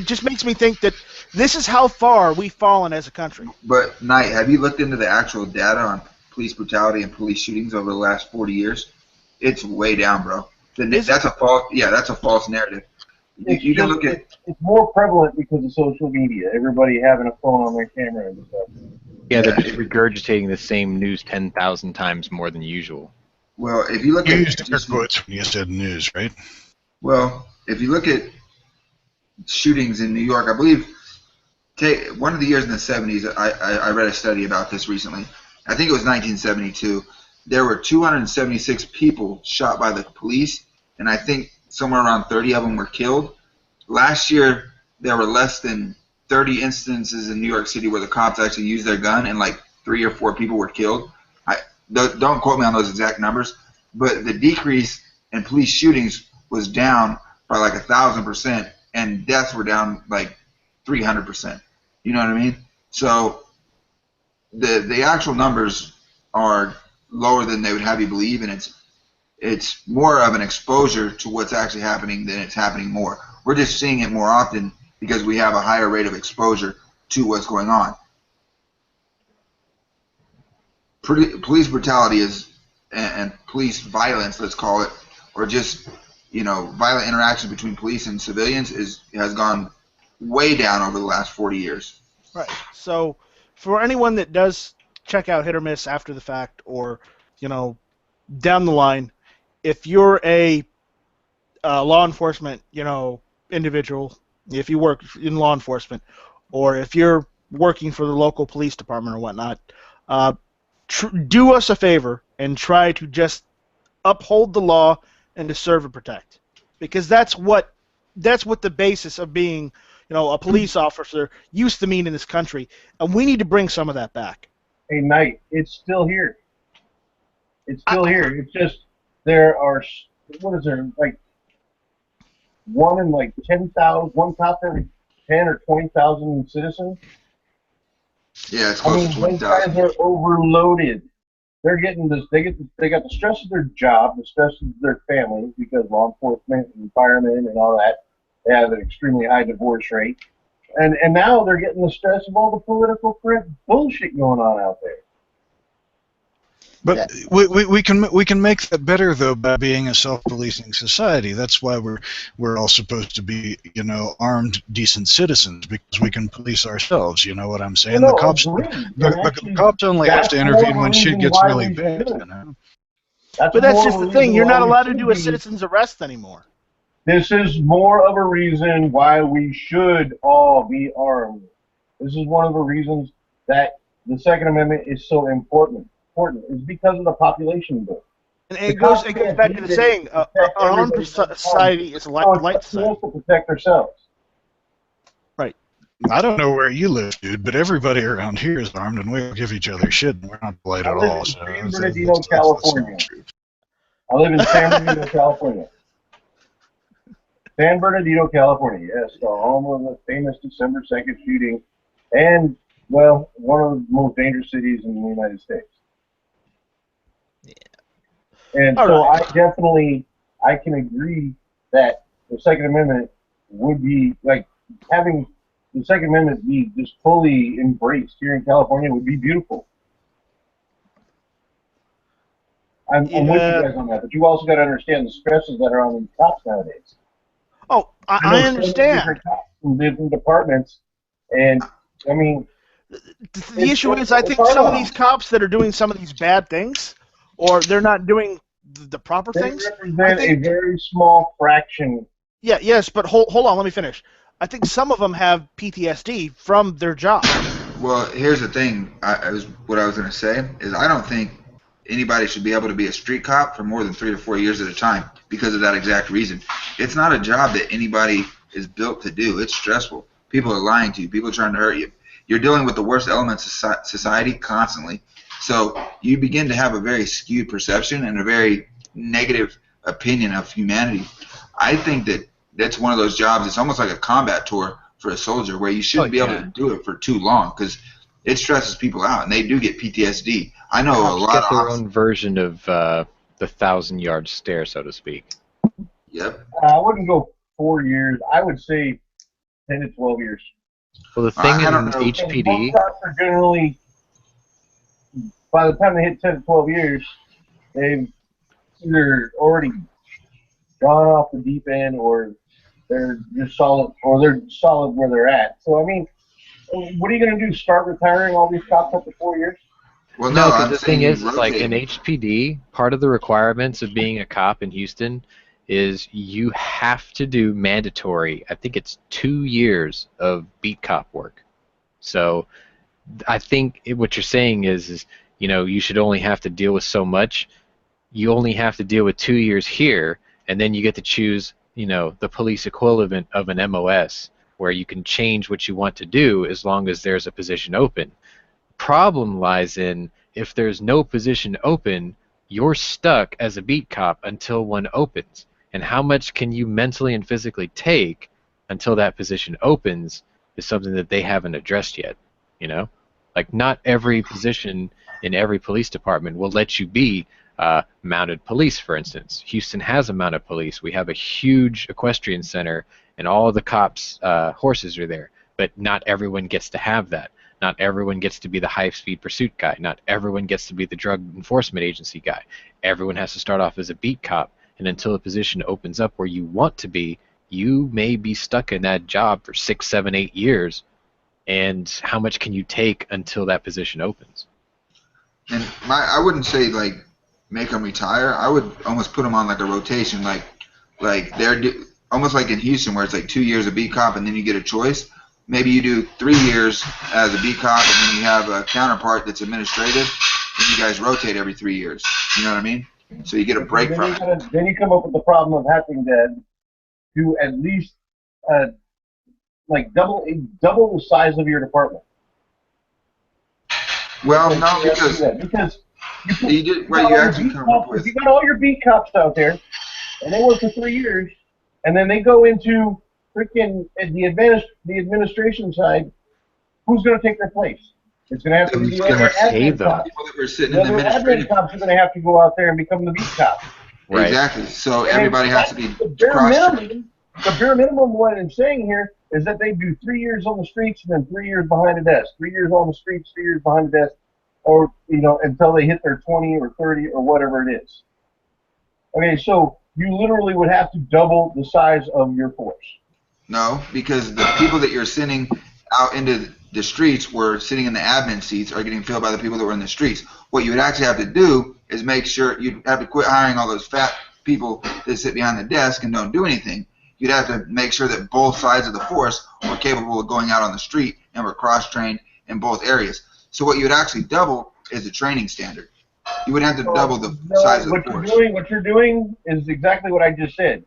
B: just makes me think that this is how far we've fallen as a country.
E: But, Knight, have you looked into the actual data on police brutality and police shootings over the last 40 years? It's way down, bro. That's a false narrative. You can look at.
F: It's more prevalent because of social media. Everybody having a phone on their camera and stuff.
D: Yeah, they're just regurgitating the same news 10,000 times more than usual.
E: Well, if you look
C: You
E: at
C: used air quotes when you said news, right?
E: Well, if you look at shootings in New York, I believe one of the years in the 70s, I read a study about this recently. I think it was 1972. There were 276 people shot by the police, and I think somewhere around 30 of them were killed. Last year, there were less than 30 instances in New York City where the cops actually used their gun, and like 3 or 4 people were killed. Don't quote me on those exact numbers, but the decrease in police shootings was down by like 1,000%, and deaths were down like 300%. You know what I mean? So the actual numbers are lower than they would have you believe, and it's more of an exposure to what's actually happening than it's happening more. We're just seeing it more often because we have a higher rate of exposure to what's going on. Police brutality and police violence, let's call it, or just violent interaction between police and civilians has gone way down over the last 40 years.
B: Right. So, for anyone that does check out Hit or Miss after the fact, or down the line, if you're a law enforcement individual, if you work in law enforcement, or if you're working for the local police department or whatnot, do us a favor and try to just uphold the law and to serve and protect, because that's what the basis of being a police officer used to mean in this country, and we need to bring some of that back.
F: Hey, Knight, it's still here. It's still here. It's just there are, what is there, like one in like 10,000, one cop every 10 or 20,000 citizens.
E: Yeah, it's close to 20,000.
F: Those guys are overloaded. They're getting this. They got the stress of their job, the stress of their families, because law enforcement and firemen and all that, they have an extremely high divorce rate, and now they're getting the stress of all the political correct bullshit going on out there.
C: But we can make that better though by being a self-policing society. That's why we're all supposed to be armed, decent citizens, because we can police ourselves. You know what I'm saying?
F: No,
C: the cops the cops only have to intervene when shit gets really bad.
B: But that's just the thing. You're not allowed to do a citizen's arrest anymore.
F: This is more of a reason why we should all be armed. This is one of the reasons that the Second Amendment is so important. Is because of the population bill.
B: And it goes back to the saying, an armed society is a light society.
F: To protect ourselves.
B: Right.
C: I don't know where you live, dude, but everybody around here is armed, and we all give each other shit, and we're not polite at all. So
F: San Bernardino, California. I live in San Bernardino, California. San Bernardino, California. Yes, the home of the famous December 2nd shooting, and well, one of the most dangerous cities in the United States. And so I can agree that the Second Amendment would be, like, having the Second Amendment be just fully embraced here in California would be beautiful. I'm with you guys on that, but you also got to understand the stresses that are on these cops nowadays.
B: Oh, I understand.
F: Different cops from different departments, and I mean,
B: the issue is, I think some of these cops that are doing some of these bad things, or they're not doing the proper things.
F: They represent a very small fraction.
B: Yeah, yes, but hold on, let me finish. I think some of them have PTSD from their job.
E: Well, here's the thing. What I was going to say is I don't think anybody should be able to be a street cop for more than 3 to 4 years at a time because of that exact reason. It's not a job that anybody is built to do. It's stressful. People are lying to you. People are trying to hurt you. You're dealing with the worst elements of society constantly. So you begin to have a very skewed perception and a very negative opinion of humanity. I think that's one of those jobs. It's almost like a combat tour for a soldier where you shouldn't be able to do it for too long because it stresses people out and they do get PTSD. I know a lot
D: of their own version of the 1,000-yard stare, so to speak.
E: Yep.
F: I wouldn't go 4 years. I would say 10 to 12 years.
D: Well, the thing in HPD,
F: cops are generally, by the time they hit 10 to 12 years, they've either already gone off the deep end or they're just solid, or they're solid where they're at. So, I mean, what are you going to do, start retiring all these cops after 4 years?
E: Well,
D: no, because the thing is, like in HPD, part of the requirements of being a cop in Houston is you have to do mandatory, I think it's 2 years of beat cop work. So I think what you're saying is you should only have to deal with so much. You only have to deal with 2 years here, and then you get to choose, the police equivalent of an MOS, where you can change what you want to do as long as there's a position open. Problem lies in if there's no position open, you're stuck as a beat cop until one opens. And how much can you mentally and physically take until that position opens is something that they haven't addressed yet. Like, not every position in every police department will let you be mounted police, for instance. Houston has a mounted police. We have a huge equestrian center, and all the cops' horses are there. But not everyone gets to have that. Not everyone gets to be the high-speed pursuit guy. Not everyone gets to be the drug enforcement agency guy. Everyone has to start off as a beat cop, and until a position opens up where you want to be, you may be stuck in that job for 6, 7, 8 years. And how much can you take until that position opens?
E: And I wouldn't say like make them retire. I would almost put them on like a rotation, like they're almost like in Houston where it's like 2 years of beat cop and then you get a choice. Maybe you do 3 years as a beat cop and then you have a counterpart that's administrative, and you guys rotate every 3 years. You know what I mean? So you get a break from it.
F: Then you come up with the problem of having to do at least like double the size of your department.
E: Well, no, because you did right. You actually come up with.
F: If you got all your beat cops out there, and they work for 3 years, and then they go into freaking the administration side, who's going to take their place? It's going to have to be the other admin cops.
E: People that were sitting
F: The
E: in the
F: other
E: administrative.
F: admin cops are going to have to go out there and become the beat cops.
D: Right.
E: Exactly. So everybody has to be
F: The bare minimum, what I'm saying here, is that they do 3 years on the streets and then 3 years behind a desk. 3 years on the streets, 3 years behind the desk, or until they hit their 20 or 30 or whatever it is. Okay, so you literally would have to double the size of your force.
E: No, because the people that you're sending out into the streets were sitting in the admin seats are getting filled by the people that were in the streets. What you would actually have to do is make sure you'd have to quit hiring all those fat people that sit behind the desk and don't do anything. You'd have to make sure that both sides of the force were capable of going out on the street and were cross-trained in both areas. So what you would actually double is the training standard. You would have to double the size of the force.
F: What you're doing is exactly what I just said.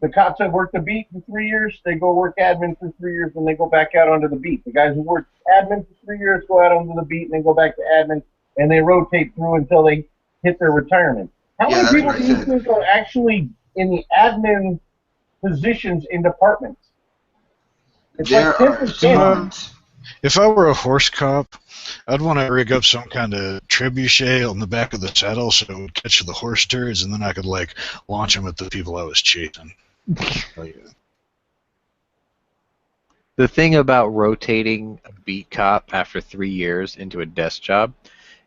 F: The cops that work the beat for 3 years, they go work admin for 3 years, and they go back out onto the beat. The guys who work admin for 3 years go out onto the beat, and then go back to admin, and they rotate through until they hit their retirement. How many people do you think are actually in the admin positions in departments? It's like 10%.
C: If I were a horse cop, I'd want to rig up some kind of trebuchet on the back of the saddle so it would catch the horse turds, and then I could like launch them at the people I was chasing. Oh, yeah.
D: The thing about rotating a beat cop after 3 years into a desk job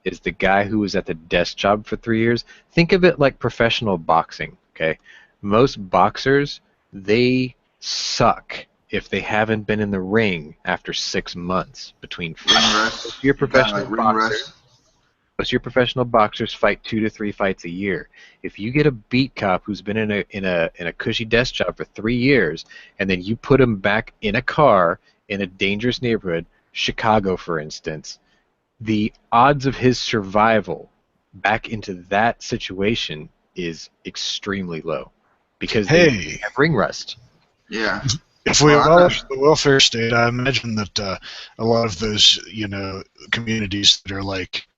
D: is the guy who was at the desk job for 3 years. Think of it like professional boxing, okay? Most boxers, they suck if they haven't been in the ring after 6 months between fights. Your professional boxers fight 2 to 3 fights a year. If you get a beat cop who's been in a cushy desk job for 3 years, and then you put him back in a car in a dangerous neighborhood, Chicago for instance, the odds of his survival back into that situation is extremely low because they have ring rust.
E: Yeah.
C: If we abolish the welfare state, I imagine that a lot of those, communities that are like,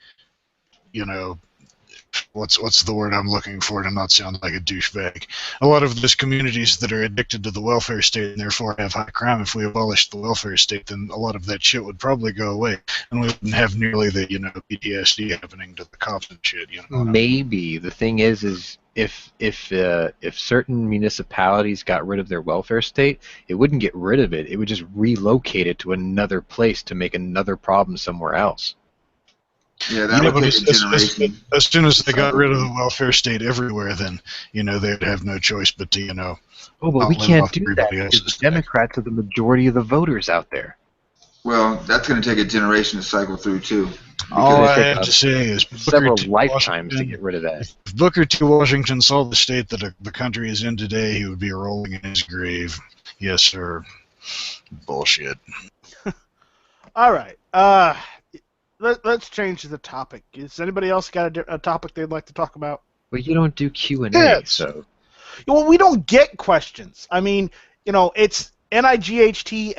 C: what's the word I'm looking for to not sound like a douchebag? A lot of those communities that are addicted to the welfare state and therefore have high crime, if we abolished the welfare state, then a lot of that shit would probably go away, and we wouldn't have nearly the PTSD happening to the cops and shit.
D: Maybe the thing is if certain municipalities got rid of their welfare state, it wouldn't get rid of it. It would just relocate it to another place to make another problem somewhere else.
E: Yeah, that would take a generation.
C: As soon as they got rid of the welfare state everywhere, then they'd have no choice but to
D: Oh, but we can't do that because the Democrats are the majority of the voters out there.
E: Well, that's going to take a generation to cycle through too.
C: All I have to say is
D: several lifetimes to get rid of that.
C: If Booker T. Washington saw the state that the country is in today, he would be rolling in his grave. Yes, sir. Bullshit.
B: All right. Let's change the topic. Has anybody else got a topic they'd like to talk about?
D: Well, you don't do Q&A, so.
B: Well, we don't get questions. I mean, it's NIGHTSTRYKE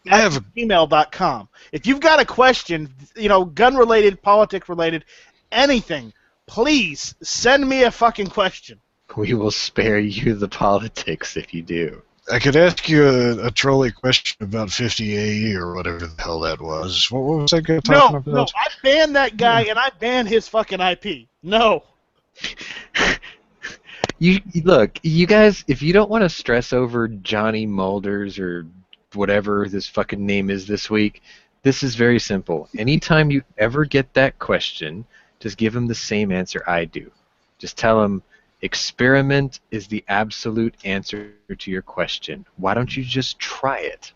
B: at gmail.com. If you've got a question, gun-related, politic-related, anything, please send me a fucking question.
D: We will spare you the politics if you do.
C: I could ask you a trolley question about 50 AE or whatever the hell that was. What was that guy talking about?
B: No, I banned that guy and I banned his fucking IP. No.
D: You look, you guys. If you don't want to stress over Johnny Mulders or whatever this fucking name is this week, this is very simple. Anytime you ever get that question, just give him the same answer I do. Just tell him, experiment is the absolute answer to your question. Why don't you just try it?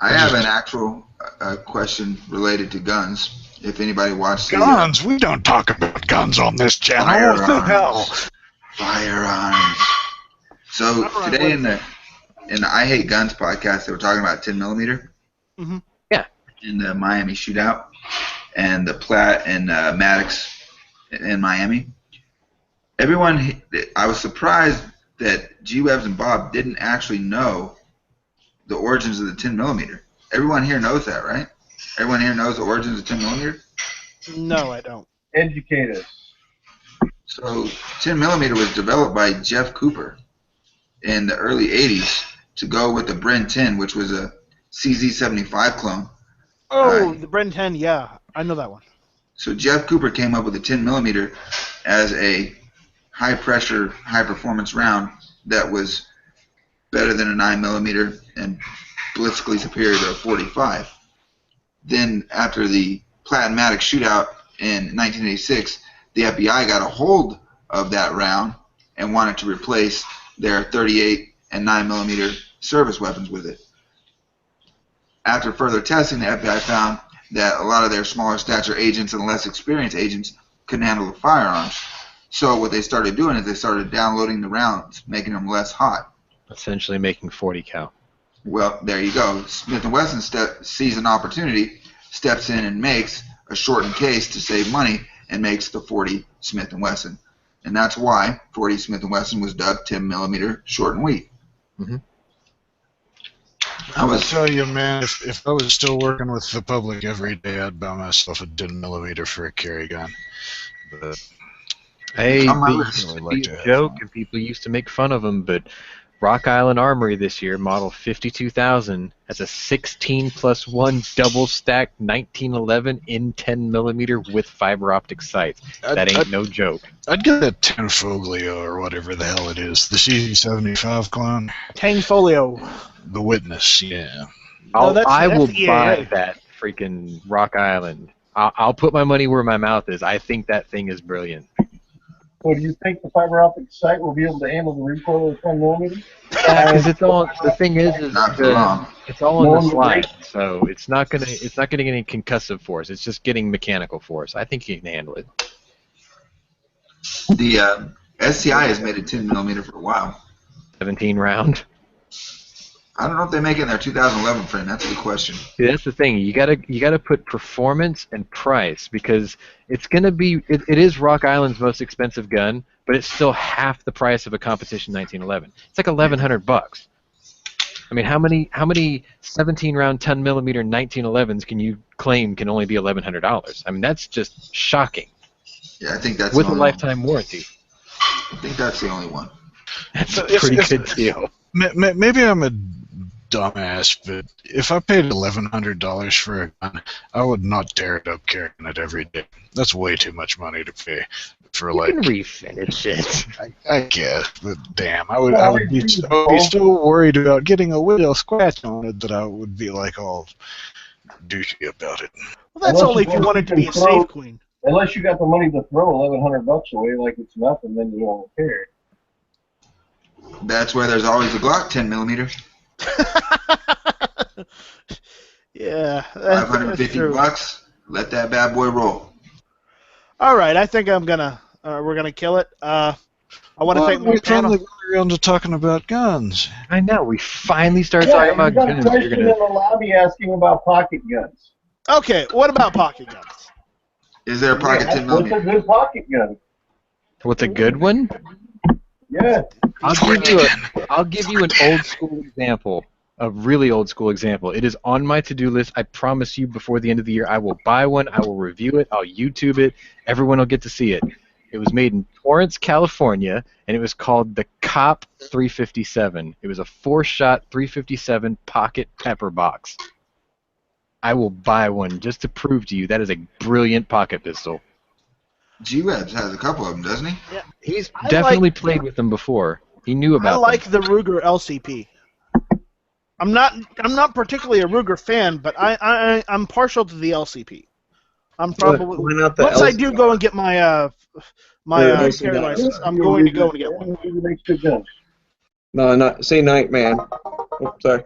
E: I have an actual question related to guns. If anybody watched
C: Guns? We don't talk about guns on this channel. What the hell?
E: Firearms. So today in the I Hate Guns podcast, they were talking about 10 millimeter.
B: Mm-hmm.
D: Yeah.
E: In the Miami shootout, and the Platt and Maddox in Miami. Everyone, I was surprised that G-Webs and Bob didn't actually know the origins of the 10 millimeter. Everyone here knows that, right? Everyone here knows the origins of 10 millimeter?
B: No, I don't.
F: Educate us.
E: So 10 millimeter was developed by Jeff Cooper in the early 80s to go with the Bren 10, which was a CZ75 clone.
B: Oh, the Bren 10, yeah. I know that one.
E: So Jeff Cooper came up with the 10 millimeter as a high pressure, high performance round that was better than a 9 millimeter and ballistically superior to a 45. Then after the Platt and Maddox shootout in 1986, the FBI got a hold of that round and wanted to replace their 38 and 9 millimeter service weapons with it. After further testing, the FBI found that a lot of their smaller stature agents and less experienced agents couldn't handle the firearms. So what they started doing is they started downloading the rounds, making them less hot.
D: Essentially making 40 cal.
E: Well, there you go. Smith & Wesson sees an opportunity, steps in and makes a shortened case to save money, and makes the 40 Smith & Wesson. And that's why 40 Smith & Wesson was dubbed 10 millimeter short and weak.
D: Mm-hmm.
C: I'll tell you, man, if I was still working with the public every day, I'd buy myself a 10 millimeter for a carry gun. But
D: Hey,
E: On my
D: they
E: list.
D: used to
C: Like
D: be
C: to
D: a
C: have
D: joke,
C: fun.
D: and people used to make fun of them, but Rock Island Armory this year, model 52,000, has a 16+1 double stack 1911 in 10 millimeter with fiber optic sights. That ain't no joke.
C: I'd get that Tenfoglio or whatever the hell it is, the CZ75 clone,
B: Tangfolio.
C: the Witness. Yeah.
B: that's
D: I will
B: EAA.
D: buy that freaking Rock Island. I'll put my money where my mouth is. I think that thing is brilliant.
F: So do you think the fiber optic sight will be able to handle the recoil of 10 millimeter?
D: Because it's all. The thing is
E: Not for long.
D: it's all in
F: No
D: the
F: one
D: slide,
F: break.
D: so it's not getting any concussive force. It's just getting mechanical force. I think you can handle it.
E: The SCI has made a 10 millimeter for a while.
D: 17 round.
E: I don't know if they make it in their 2011 frame. That's a good question.
D: See, that's the thing. You gotta put performance and price, because it's gonna be. It is Rock Island's most expensive gun, but it's still half the price of a competition 1911. It's like $1,100. I mean, how many 17 round 10 millimeter 1911s can you claim can only be $1,100? I mean, that's just shocking.
E: Yeah, I think that's
D: With
E: the
D: a
E: only one.
D: lifetime warranty.
E: I think that's the only one.
D: That's
C: So
D: a pretty
C: if-
D: good deal.
C: Maybe I'm a dumbass, but if I paid $1,100 for a gun, I would not tear it up carrying it every day. That's way too much money to pay for
D: You
C: like.
D: can refinish it.
C: I guess, but damn, I would be so worried about getting a little scratch on it that I would be like all douchey about it.
B: Well, that's
F: Unless
B: only
F: you
B: if you
F: want
B: want it to
F: to
B: be a
F: control-
B: safe queen.
F: Unless you got the money to throw $1,100 away like it's nothing, then you don't care.
E: That's where there's always a Glock 10 millimeter.
B: Yeah, that's
E: 550
B: true.
E: bucks. Let that bad boy roll.
B: All right, I think we're gonna kill it. I want to thank my
C: we
B: panel.
C: finally got around to talking about guns.
D: I know. We finally started
F: Yeah,
D: talking
F: you
D: about
F: got a
D: guns.
F: question
D: You're
F: in
D: gonna.
F: the lobby asking about pocket guns.
B: Okay, what about pocket guns?
E: Is there a pocket 10
F: What's a
E: millimeter?
F: good pocket gun?
D: What's a good one?
F: Yeah.
D: I'll give you an old school example, a really old school example. It is on my to-do list. I promise you, before the end of the year, I will buy one. I will review it. I'll YouTube it. Everyone will get to see it. It was made in Torrance, California, and it was called the Cop 357. It was a 4-shot 357 pocket pepper box. I will buy one just to prove to you that is a brilliant pocket pistol.
E: G-Rebs has a couple of them, doesn't he?
B: Yeah,
D: He's
B: I
D: definitely played with them before. He knew
B: I
D: about
B: like
D: them.
B: the Ruger LCP. I'm not particularly a Ruger fan, but I'm partial to the LCP. I'm probably
A: Why not the
B: once I
A: LC
B: do go and get my
A: LC9?
B: carry license, I'm
F: You're
B: going to go
F: Ruger,
B: and get one.
F: Ruger makes good guns.
A: No, not say night, man. Oh, sorry.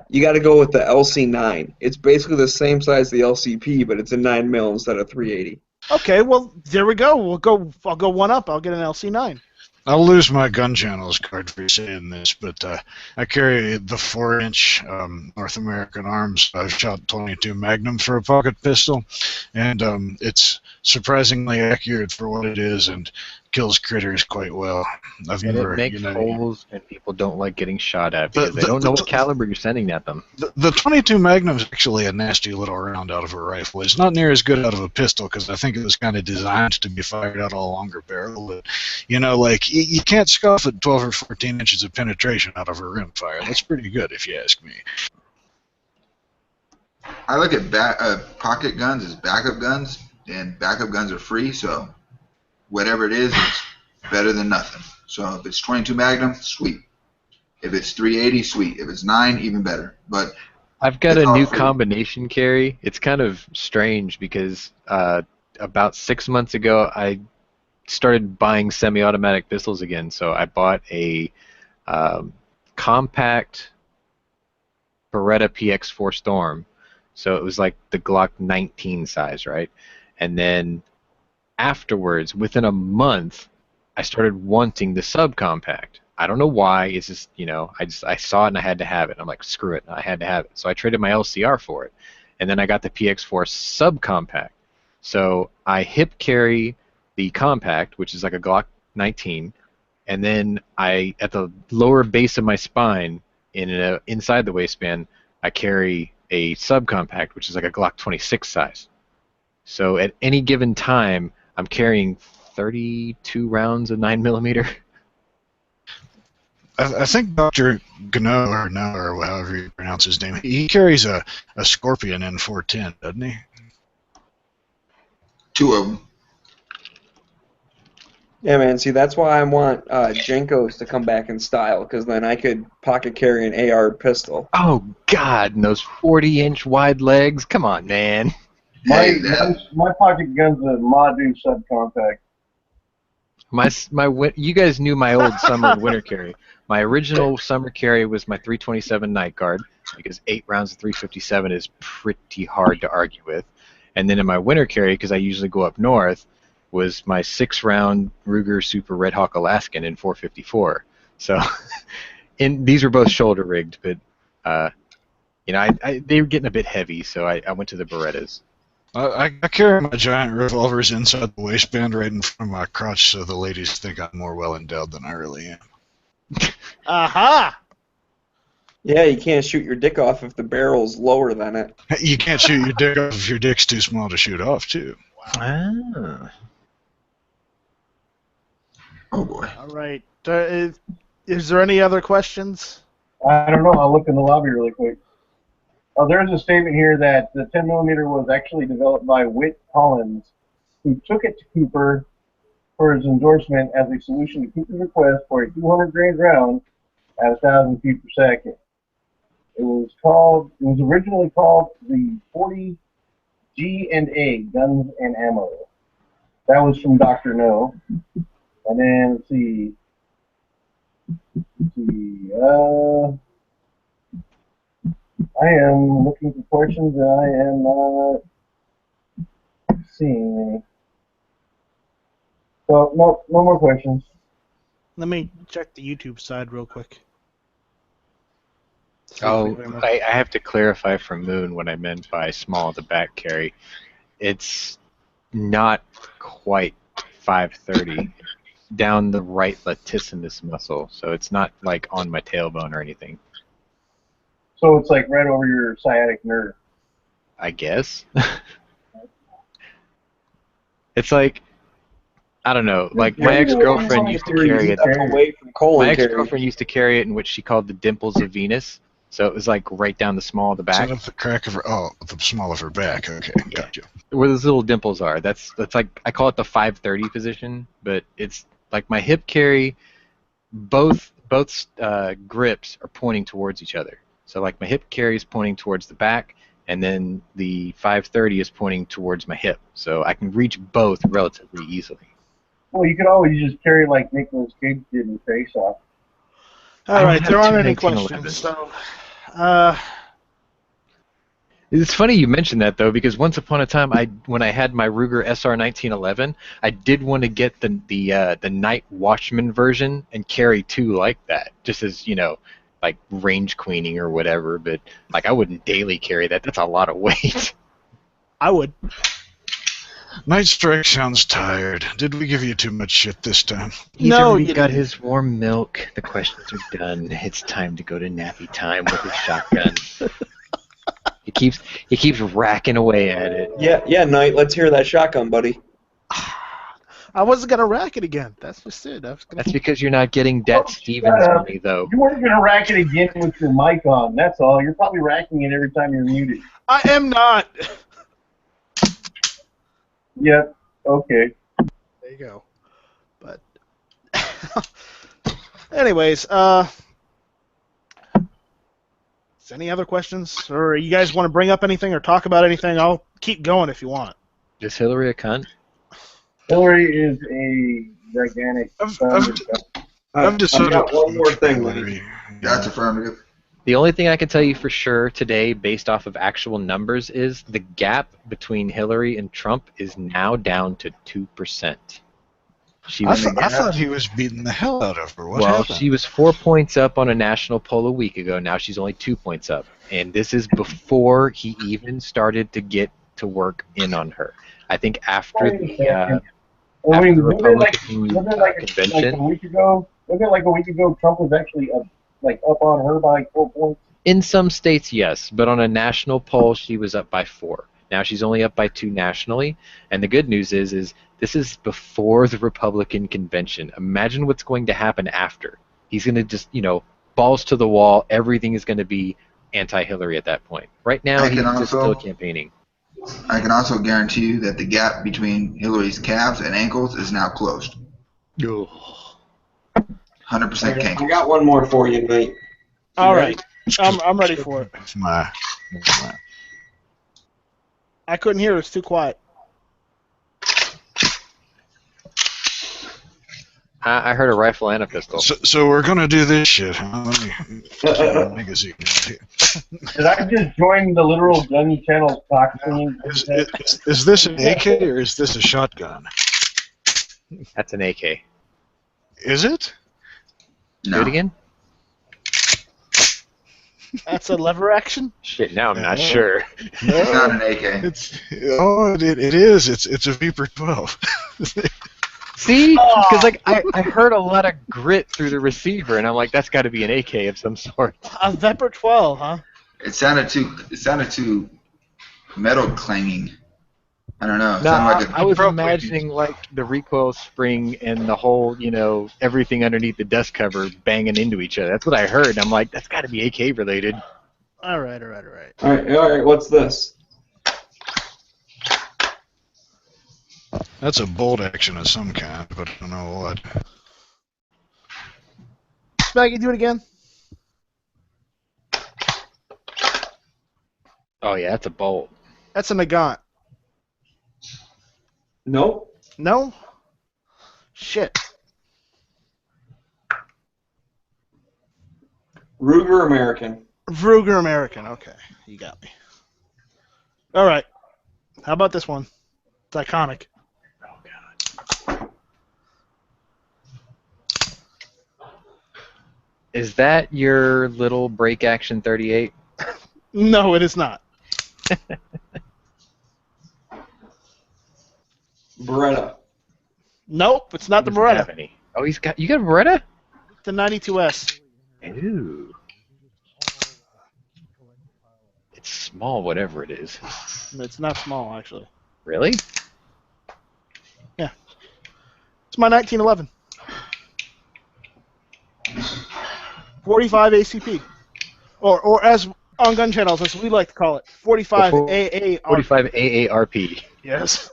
A: You got to go with the LC9. It's basically the same size as the LCP, but it's a 9mm instead of 380.
B: Okay, well there we go. I'll go one up. I'll get an LC9.
C: I'll lose my gun channels card for saying this, but I carry the 4-inch North American Arms 5-shot 22 Magnum for a pocket pistol, and it's surprisingly accurate for what it is and kills critters quite well. I've
D: And
C: never,
D: it makes
C: you know,
D: holes, and people don't like getting shot at because they don't know what caliber you're sending at them.
C: the 22 Magnum is actually a nasty little round out of a rifle. It's not near as good out of a pistol because I think it was kind of designed to be fired out a longer barrel. But, you know, like, you can't scoff at 12 or 14 inches of penetration out of a rimfire. That's pretty good if you ask me.
E: I look at pocket guns as backup guns, and backup guns are free, so whatever it is, it's better than nothing. So if it's 22 Magnum, sweet. If it's 380, sweet. If it's 9, even better. But
D: I've got
E: it's
D: a
E: all
D: new
E: free.
D: combination carry. It's kind of strange because about 6 months ago I started buying semi-automatic pistols again. So I bought a compact Beretta PX4 Storm. So it was like the Glock 19 size, right? And then afterwards, within a month, I started wanting the subcompact. I don't know why. It's just, you know, I saw it and I had to have it. I'm like, screw it, I had to have it. So I traded my LCR for it, and then I got the PX4 subcompact. So I hip carry the compact, which is like a Glock 19, and then I, at the lower base of my spine, inside the waistband, I carry a subcompact, which is like a Glock 26 size. So at any given time, I'm carrying 32 rounds of 9mm.
C: I think Dr. Gno, or however you pronounce his name, he carries a Scorpion N410, doesn't he?
E: 2 of them.
A: Yeah, man. See, that's why I want Jenkos to come back in style, because then I could pocket carry an AR pistol.
D: Oh, God, and those 40-inch wide legs. Come on, man.
E: Hey,
F: My pocket gun's a Madu subcompact.
D: You guys knew my old summer and winter carry. My original summer carry was my 327 Night Guard, because 8 rounds of 357 is pretty hard to argue with. And then in my winter carry, because I usually go up north, was my 6-round Ruger Super Red Hawk Alaskan in 454. So these were both shoulder rigged, but you know, they were getting a bit heavy, so I went to the Berettas.
C: I carry my giant revolvers inside the waistband right in front of my crotch so the ladies think I'm more well-endowed than I really am.
B: Aha!
A: Yeah, you can't shoot your dick off if the barrel's lower than it.
C: You can't shoot your dick off if your dick's too small to shoot off, too.
D: Ah.
E: Oh boy.
B: All right. Is there any other questions?
F: I don't know. I'll look in the lobby really quick. Oh, there's a statement here that the 10mm was actually developed by Whit Collins, who took it to Cooper for his endorsement as a solution to Cooper's request for a 200 grain round at 1,000 feet per second. It was originally called the 40 G&A, Guns and Ammo. That was from Dr. No. And then, let's see. I am looking for questions and I am not seeing any. So, no more questions.
B: Let me check the YouTube side real quick.
D: Oh, I have to clarify from Moon what I meant by small at the back carry. It's not quite 530 down the right latissimus muscle, so it's not like on my tailbone or anything.
F: So it's like right over your sciatic nerve.
D: I guess. It's like I don't know. Like my
F: Yeah,
D: ex-girlfriend used to carry it.
A: Away from colon
D: My
A: carry.
D: ex-girlfriend used to carry it in what she called the dimples of Venus. So it was like right down the small of the
C: Set
D: back,
C: up the crack of her. Oh, the small of her back. Okay,
D: Yeah.
C: gotcha.
D: where those little dimples are. That's like I call it the 530 position, but it's like my hip carry. Both grips are pointing towards each other. So like my hip carry is pointing towards the back, and then the 530 is pointing towards my hip. So I can reach both relatively easily.
F: Well, you could always just carry like Nicolas Cage did in Face Off.
B: All
D: I
B: right,
D: have
B: there aren't
D: two
B: any
D: 1911s.
B: questions. So,
D: It's funny you mentioned that though, because once upon a time, when I had my Ruger SR 1911, I did want to get the Night Watchman version and carry two like that, just as like range queening or whatever. But like I wouldn't daily carry that. That's a lot of weight.
B: I would.
C: Night Strike sounds tired. Did we give you too much shit this time?
D: He's
B: No,
D: already
B: you
D: got
B: didn't.
D: his warm milk. The questions are done. It's time to go to nappy time with his shotgun. He keeps racking away at it.
A: Yeah, Knight. Let's hear that shotgun, buddy.
B: I wasn't gonna rack it again. That's just it.
D: That's because you're not getting Dat Stevens
F: shut up.
D: money though.
F: You weren't gonna rack it again with your mic on. That's all. You're probably racking it every time you're muted.
B: I am not.
F: Yep. Okay.
B: There you go. But, anyways, any other questions, or you guys want to bring up anything or talk about anything? I'll keep going if you want.
D: Is Hillary a cunt?
F: Hillary is a gigantic.
C: I've decided
A: got one more thing,
C: Larry.
E: That's affirmative.
D: The only thing I can tell you for sure today, based off of actual numbers, is the gap between Hillary and Trump is now down to 2%.
C: I thought he was beating the hell out of her. What happened?
D: She was 4 points up on a national poll a week ago. Now she's only 2 points up. And this is before he even started to get to work in on her. I think after the Republican convention.
F: Like a week ago? Wasn't it like a week ago Trump was actually up on her by 4 points?
D: In some states, yes, but on a national poll, she was up by 4. Now she's only up by 2 nationally, and the good news is this is before the Republican convention. Imagine what's going to happen after. He's going to just, balls to the wall. Everything is going to be anti-Hillary at that point. Right now, he's just still campaigning.
E: I can also guarantee you that the gap between Hillary's calves and ankles is now closed. 100%
A: I
E: kink.
A: got one more for you, Knight.
B: All right, I'm ready for it.
C: My.
B: I couldn't hear. It's too quiet.
D: I heard a rifle and a pistol.
C: So we're gonna do this shit, huh? Let me get my magazine out here.
F: Did I just join the literal gun channel talk singing?
C: Is this an AK or is this a shotgun?
D: That's an AK.
C: Is it?
E: No.
D: Do it again?
B: That's a lever action?
D: Shit, now I'm not sure.
E: It's not an AK.
C: It is. It's a Viper 12.
D: See? Because I heard a lot of grit through the receiver, and I'm like, that's got to be an AK of some sort.
B: A Viper 12, huh?
E: It sounded too metal clanging. I don't know. It
D: No,
E: sounded like
D: I was imagining like the recoil spring and the whole, everything underneath the dust cover banging into each other. That's what I heard. I'm like, that's got to be AK related.
B: All right.
A: All right. What's this?
C: That's a bolt action of some kind, but I don't know what.
B: Maggie, do it again.
D: Oh yeah, that's a bolt.
B: That's a Nagant.
A: Nope.
B: No? Shit.
A: Ruger American.
B: Ruger American. Okay, you got me. All right. How about this one? It's iconic.
D: Oh god. Is that your little break action 38?
B: No, it is not.
A: Beretta.
B: Nope, it's not the
D: Doesn't have
B: Beretta.
D: any. Oh, you got a Beretta?
B: The 92S.
D: Ooh. It's small, whatever it is.
B: It's not small, actually.
D: Really?
B: Yeah. It's my 1911. 45 ACP, or as on gun channels, as we like to call it, 45 AAR.
D: 45 AARP.
B: Yes.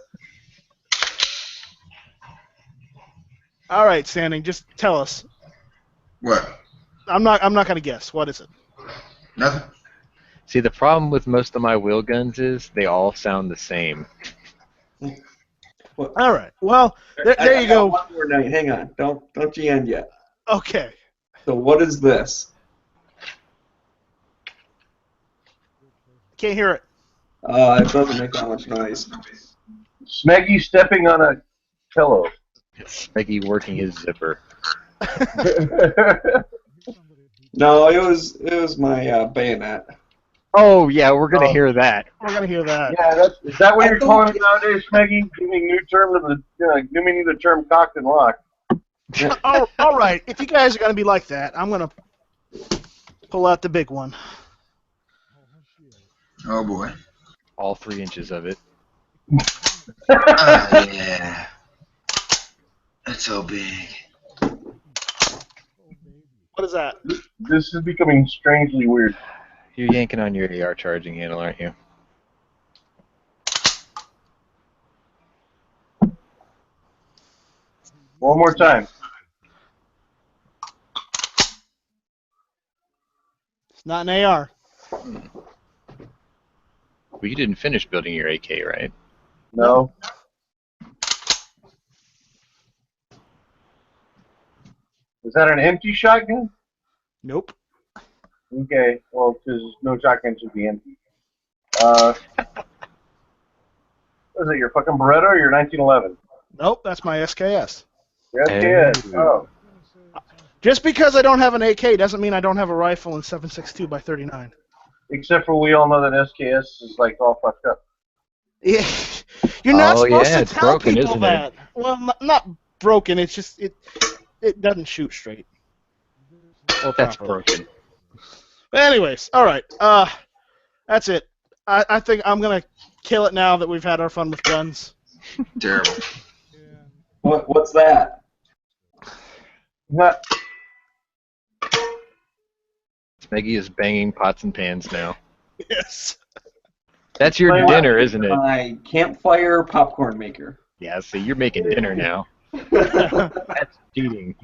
B: All right, Standing. Just tell us.
E: What?
B: I'm not gonna guess. What is it?
E: Nothing.
D: See, the problem with most of my wheel guns is they all sound the same.
B: All right. Well, there you go.
A: One more night. Hang on. Don't you end yet.
B: Okay.
A: So what is this?
B: Can't hear it.
A: It doesn't make that much noise.
F: Smeggy stepping on a pillow.
D: It's Peggy working his zipper.
A: No, it was my bayonet.
D: Oh, yeah, we're going to hear that.
B: We're gonna hear that.
F: Yeah, is that what
A: I
F: you're
A: thought-
F: calling it nowadays, Smeggy? Giving new term to the new meaning to the term cocked and locked.
B: Oh, all right. If you guys are gonna be like that, I'm gonna pull out the big one.
E: Oh boy.
D: All 3 inches of it.
E: Yeah. It's so big.
B: What is that?
F: This is becoming strangely weird.
D: You're yanking on your AR charging handle, aren't you?
F: One more time.
B: It's not an AR.
D: Well, you didn't finish building your AK, right?
F: No. Is that an empty shotgun?
B: Nope.
F: Okay, well, because no shotgun should be empty. What is it, your fucking Beretta or your 1911?
B: Nope. That's my SKS.
F: Your SKS. Oh.
B: Just because I don't have an AK doesn't mean I don't have a rifle in 7.62 by 39.
F: Except for we all know that SKS is like all fucked up.
B: Yeah. You're not
D: Oh,
B: supposed
D: yeah,
B: to
D: it's
B: tell
D: broken,
B: people
D: isn't it?
B: that. Well, not broken. It's just it doesn't shoot straight.
D: Well, that's
B: properly.
D: broken.
B: But anyways, all right. That's it. I think I'm gonna kill it now that we've had our fun with guns.
E: Terrible.
A: What's that?
F: Not,
D: Smeggy is banging pots and pans now.
B: Yes.
D: That's your
F: Play what?
D: dinner, isn't it?
A: My campfire popcorn maker.
D: Yeah, see, you're making dinner now. That's cheating.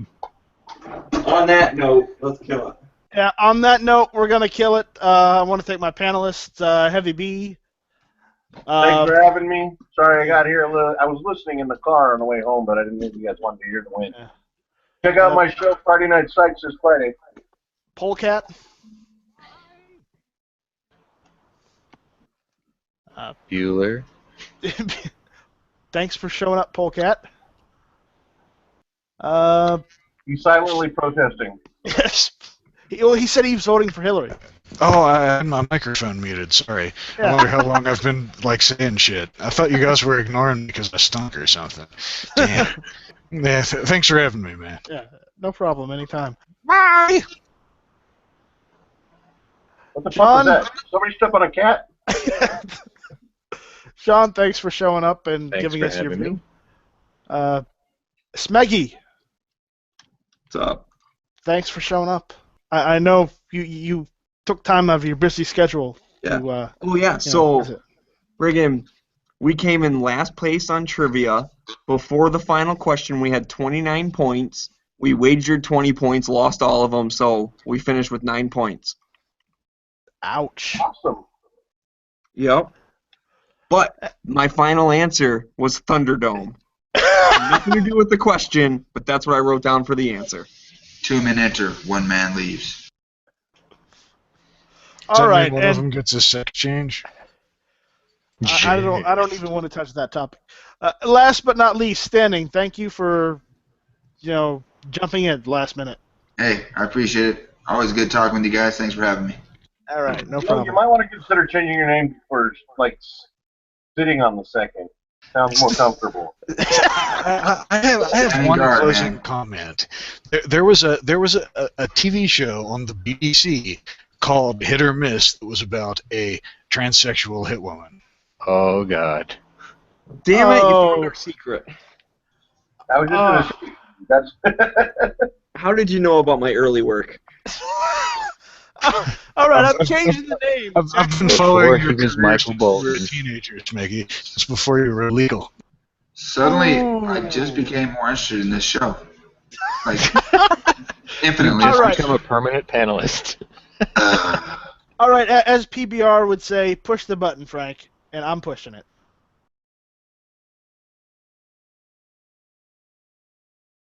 A: On that note, let's kill it.
B: Yeah. On that note, we're gonna kill it. I want to thank my panelists, Heavy B.
F: thanks for having me. Sorry I got here a little. I was listening in the car on the way home, but I didn't think you guys wanted to hear the win.
B: Yeah.
F: Check out my show, Friday Night Psychs, this Friday.
B: Polecat.
D: Bueller.
B: Thanks for showing up, Polecat.
F: He's silently protesting.
B: Yes. He said he was voting for Hillary.
C: Oh, I had my microphone muted. Sorry. I
B: Yeah.
C: wonder how long I've been saying shit. I thought you guys were ignoring me because I stunk or something. Damn. Yeah. Thanks for having me, man.
B: Yeah, no problem. Anytime. Bye.
F: What the
B: Sean?
F: fuck was that? Somebody step on a cat?
B: Sean, thanks for showing up and
D: Thanks
B: giving
D: for
B: us your
D: having
B: view.
D: me.
B: Smeggy,
A: What's up?
B: thanks for showing up. I know you took time out of your busy schedule
A: Yeah.
B: to
A: Oh yeah.
B: you know,
A: So
B: visit.
A: friggin', we came in last place on trivia. Before the final question, we had 29 points. We wagered 20 points, lost all of them, so we finished with 9 points.
B: Ouch.
F: Awesome.
A: Yep. But my final answer was Thunderdome. Nothing to do with the question, but that's what I wrote down for the answer.
E: 2 men enter, 1 man leaves.
C: Does
B: All
C: that mean
B: right,
C: one of
B: and
C: them gets a sex change?
B: I don't even want to touch that topic. Last but not least, Standing, thank you for jumping in last minute.
E: Hey, I appreciate it. Always good talking with you guys. Thanks for having me.
B: All right, no
F: You
B: problem.
F: might want to consider changing your name for, like, sitting on the second. Sounds more comfortable.
C: I have
E: Standing
C: one
E: guard,
C: closing
E: man.
C: comment. There was a TV show on the BBC called Hit or Miss that was about a transsexual hit woman.
D: Oh, God.
A: Damn it, you
B: Oh.
A: found our secret.
F: I was just gonna say that's.
A: How did you know about my early work?
B: All right, I'm changing the name.
C: I've been
D: Before
C: following
D: he
C: your
D: was
C: career
D: Michael
C: since you were a
D: Bolton.
C: teenager, Mickey. It's before you were legal.
E: Suddenly,
B: Ooh.
E: I just became more interested in this show. Like,
D: You
E: infinitely.
D: just
B: All right.
D: become a permanent panelist.
B: All right, as PBR would say, push the button, Frank, and I'm pushing it.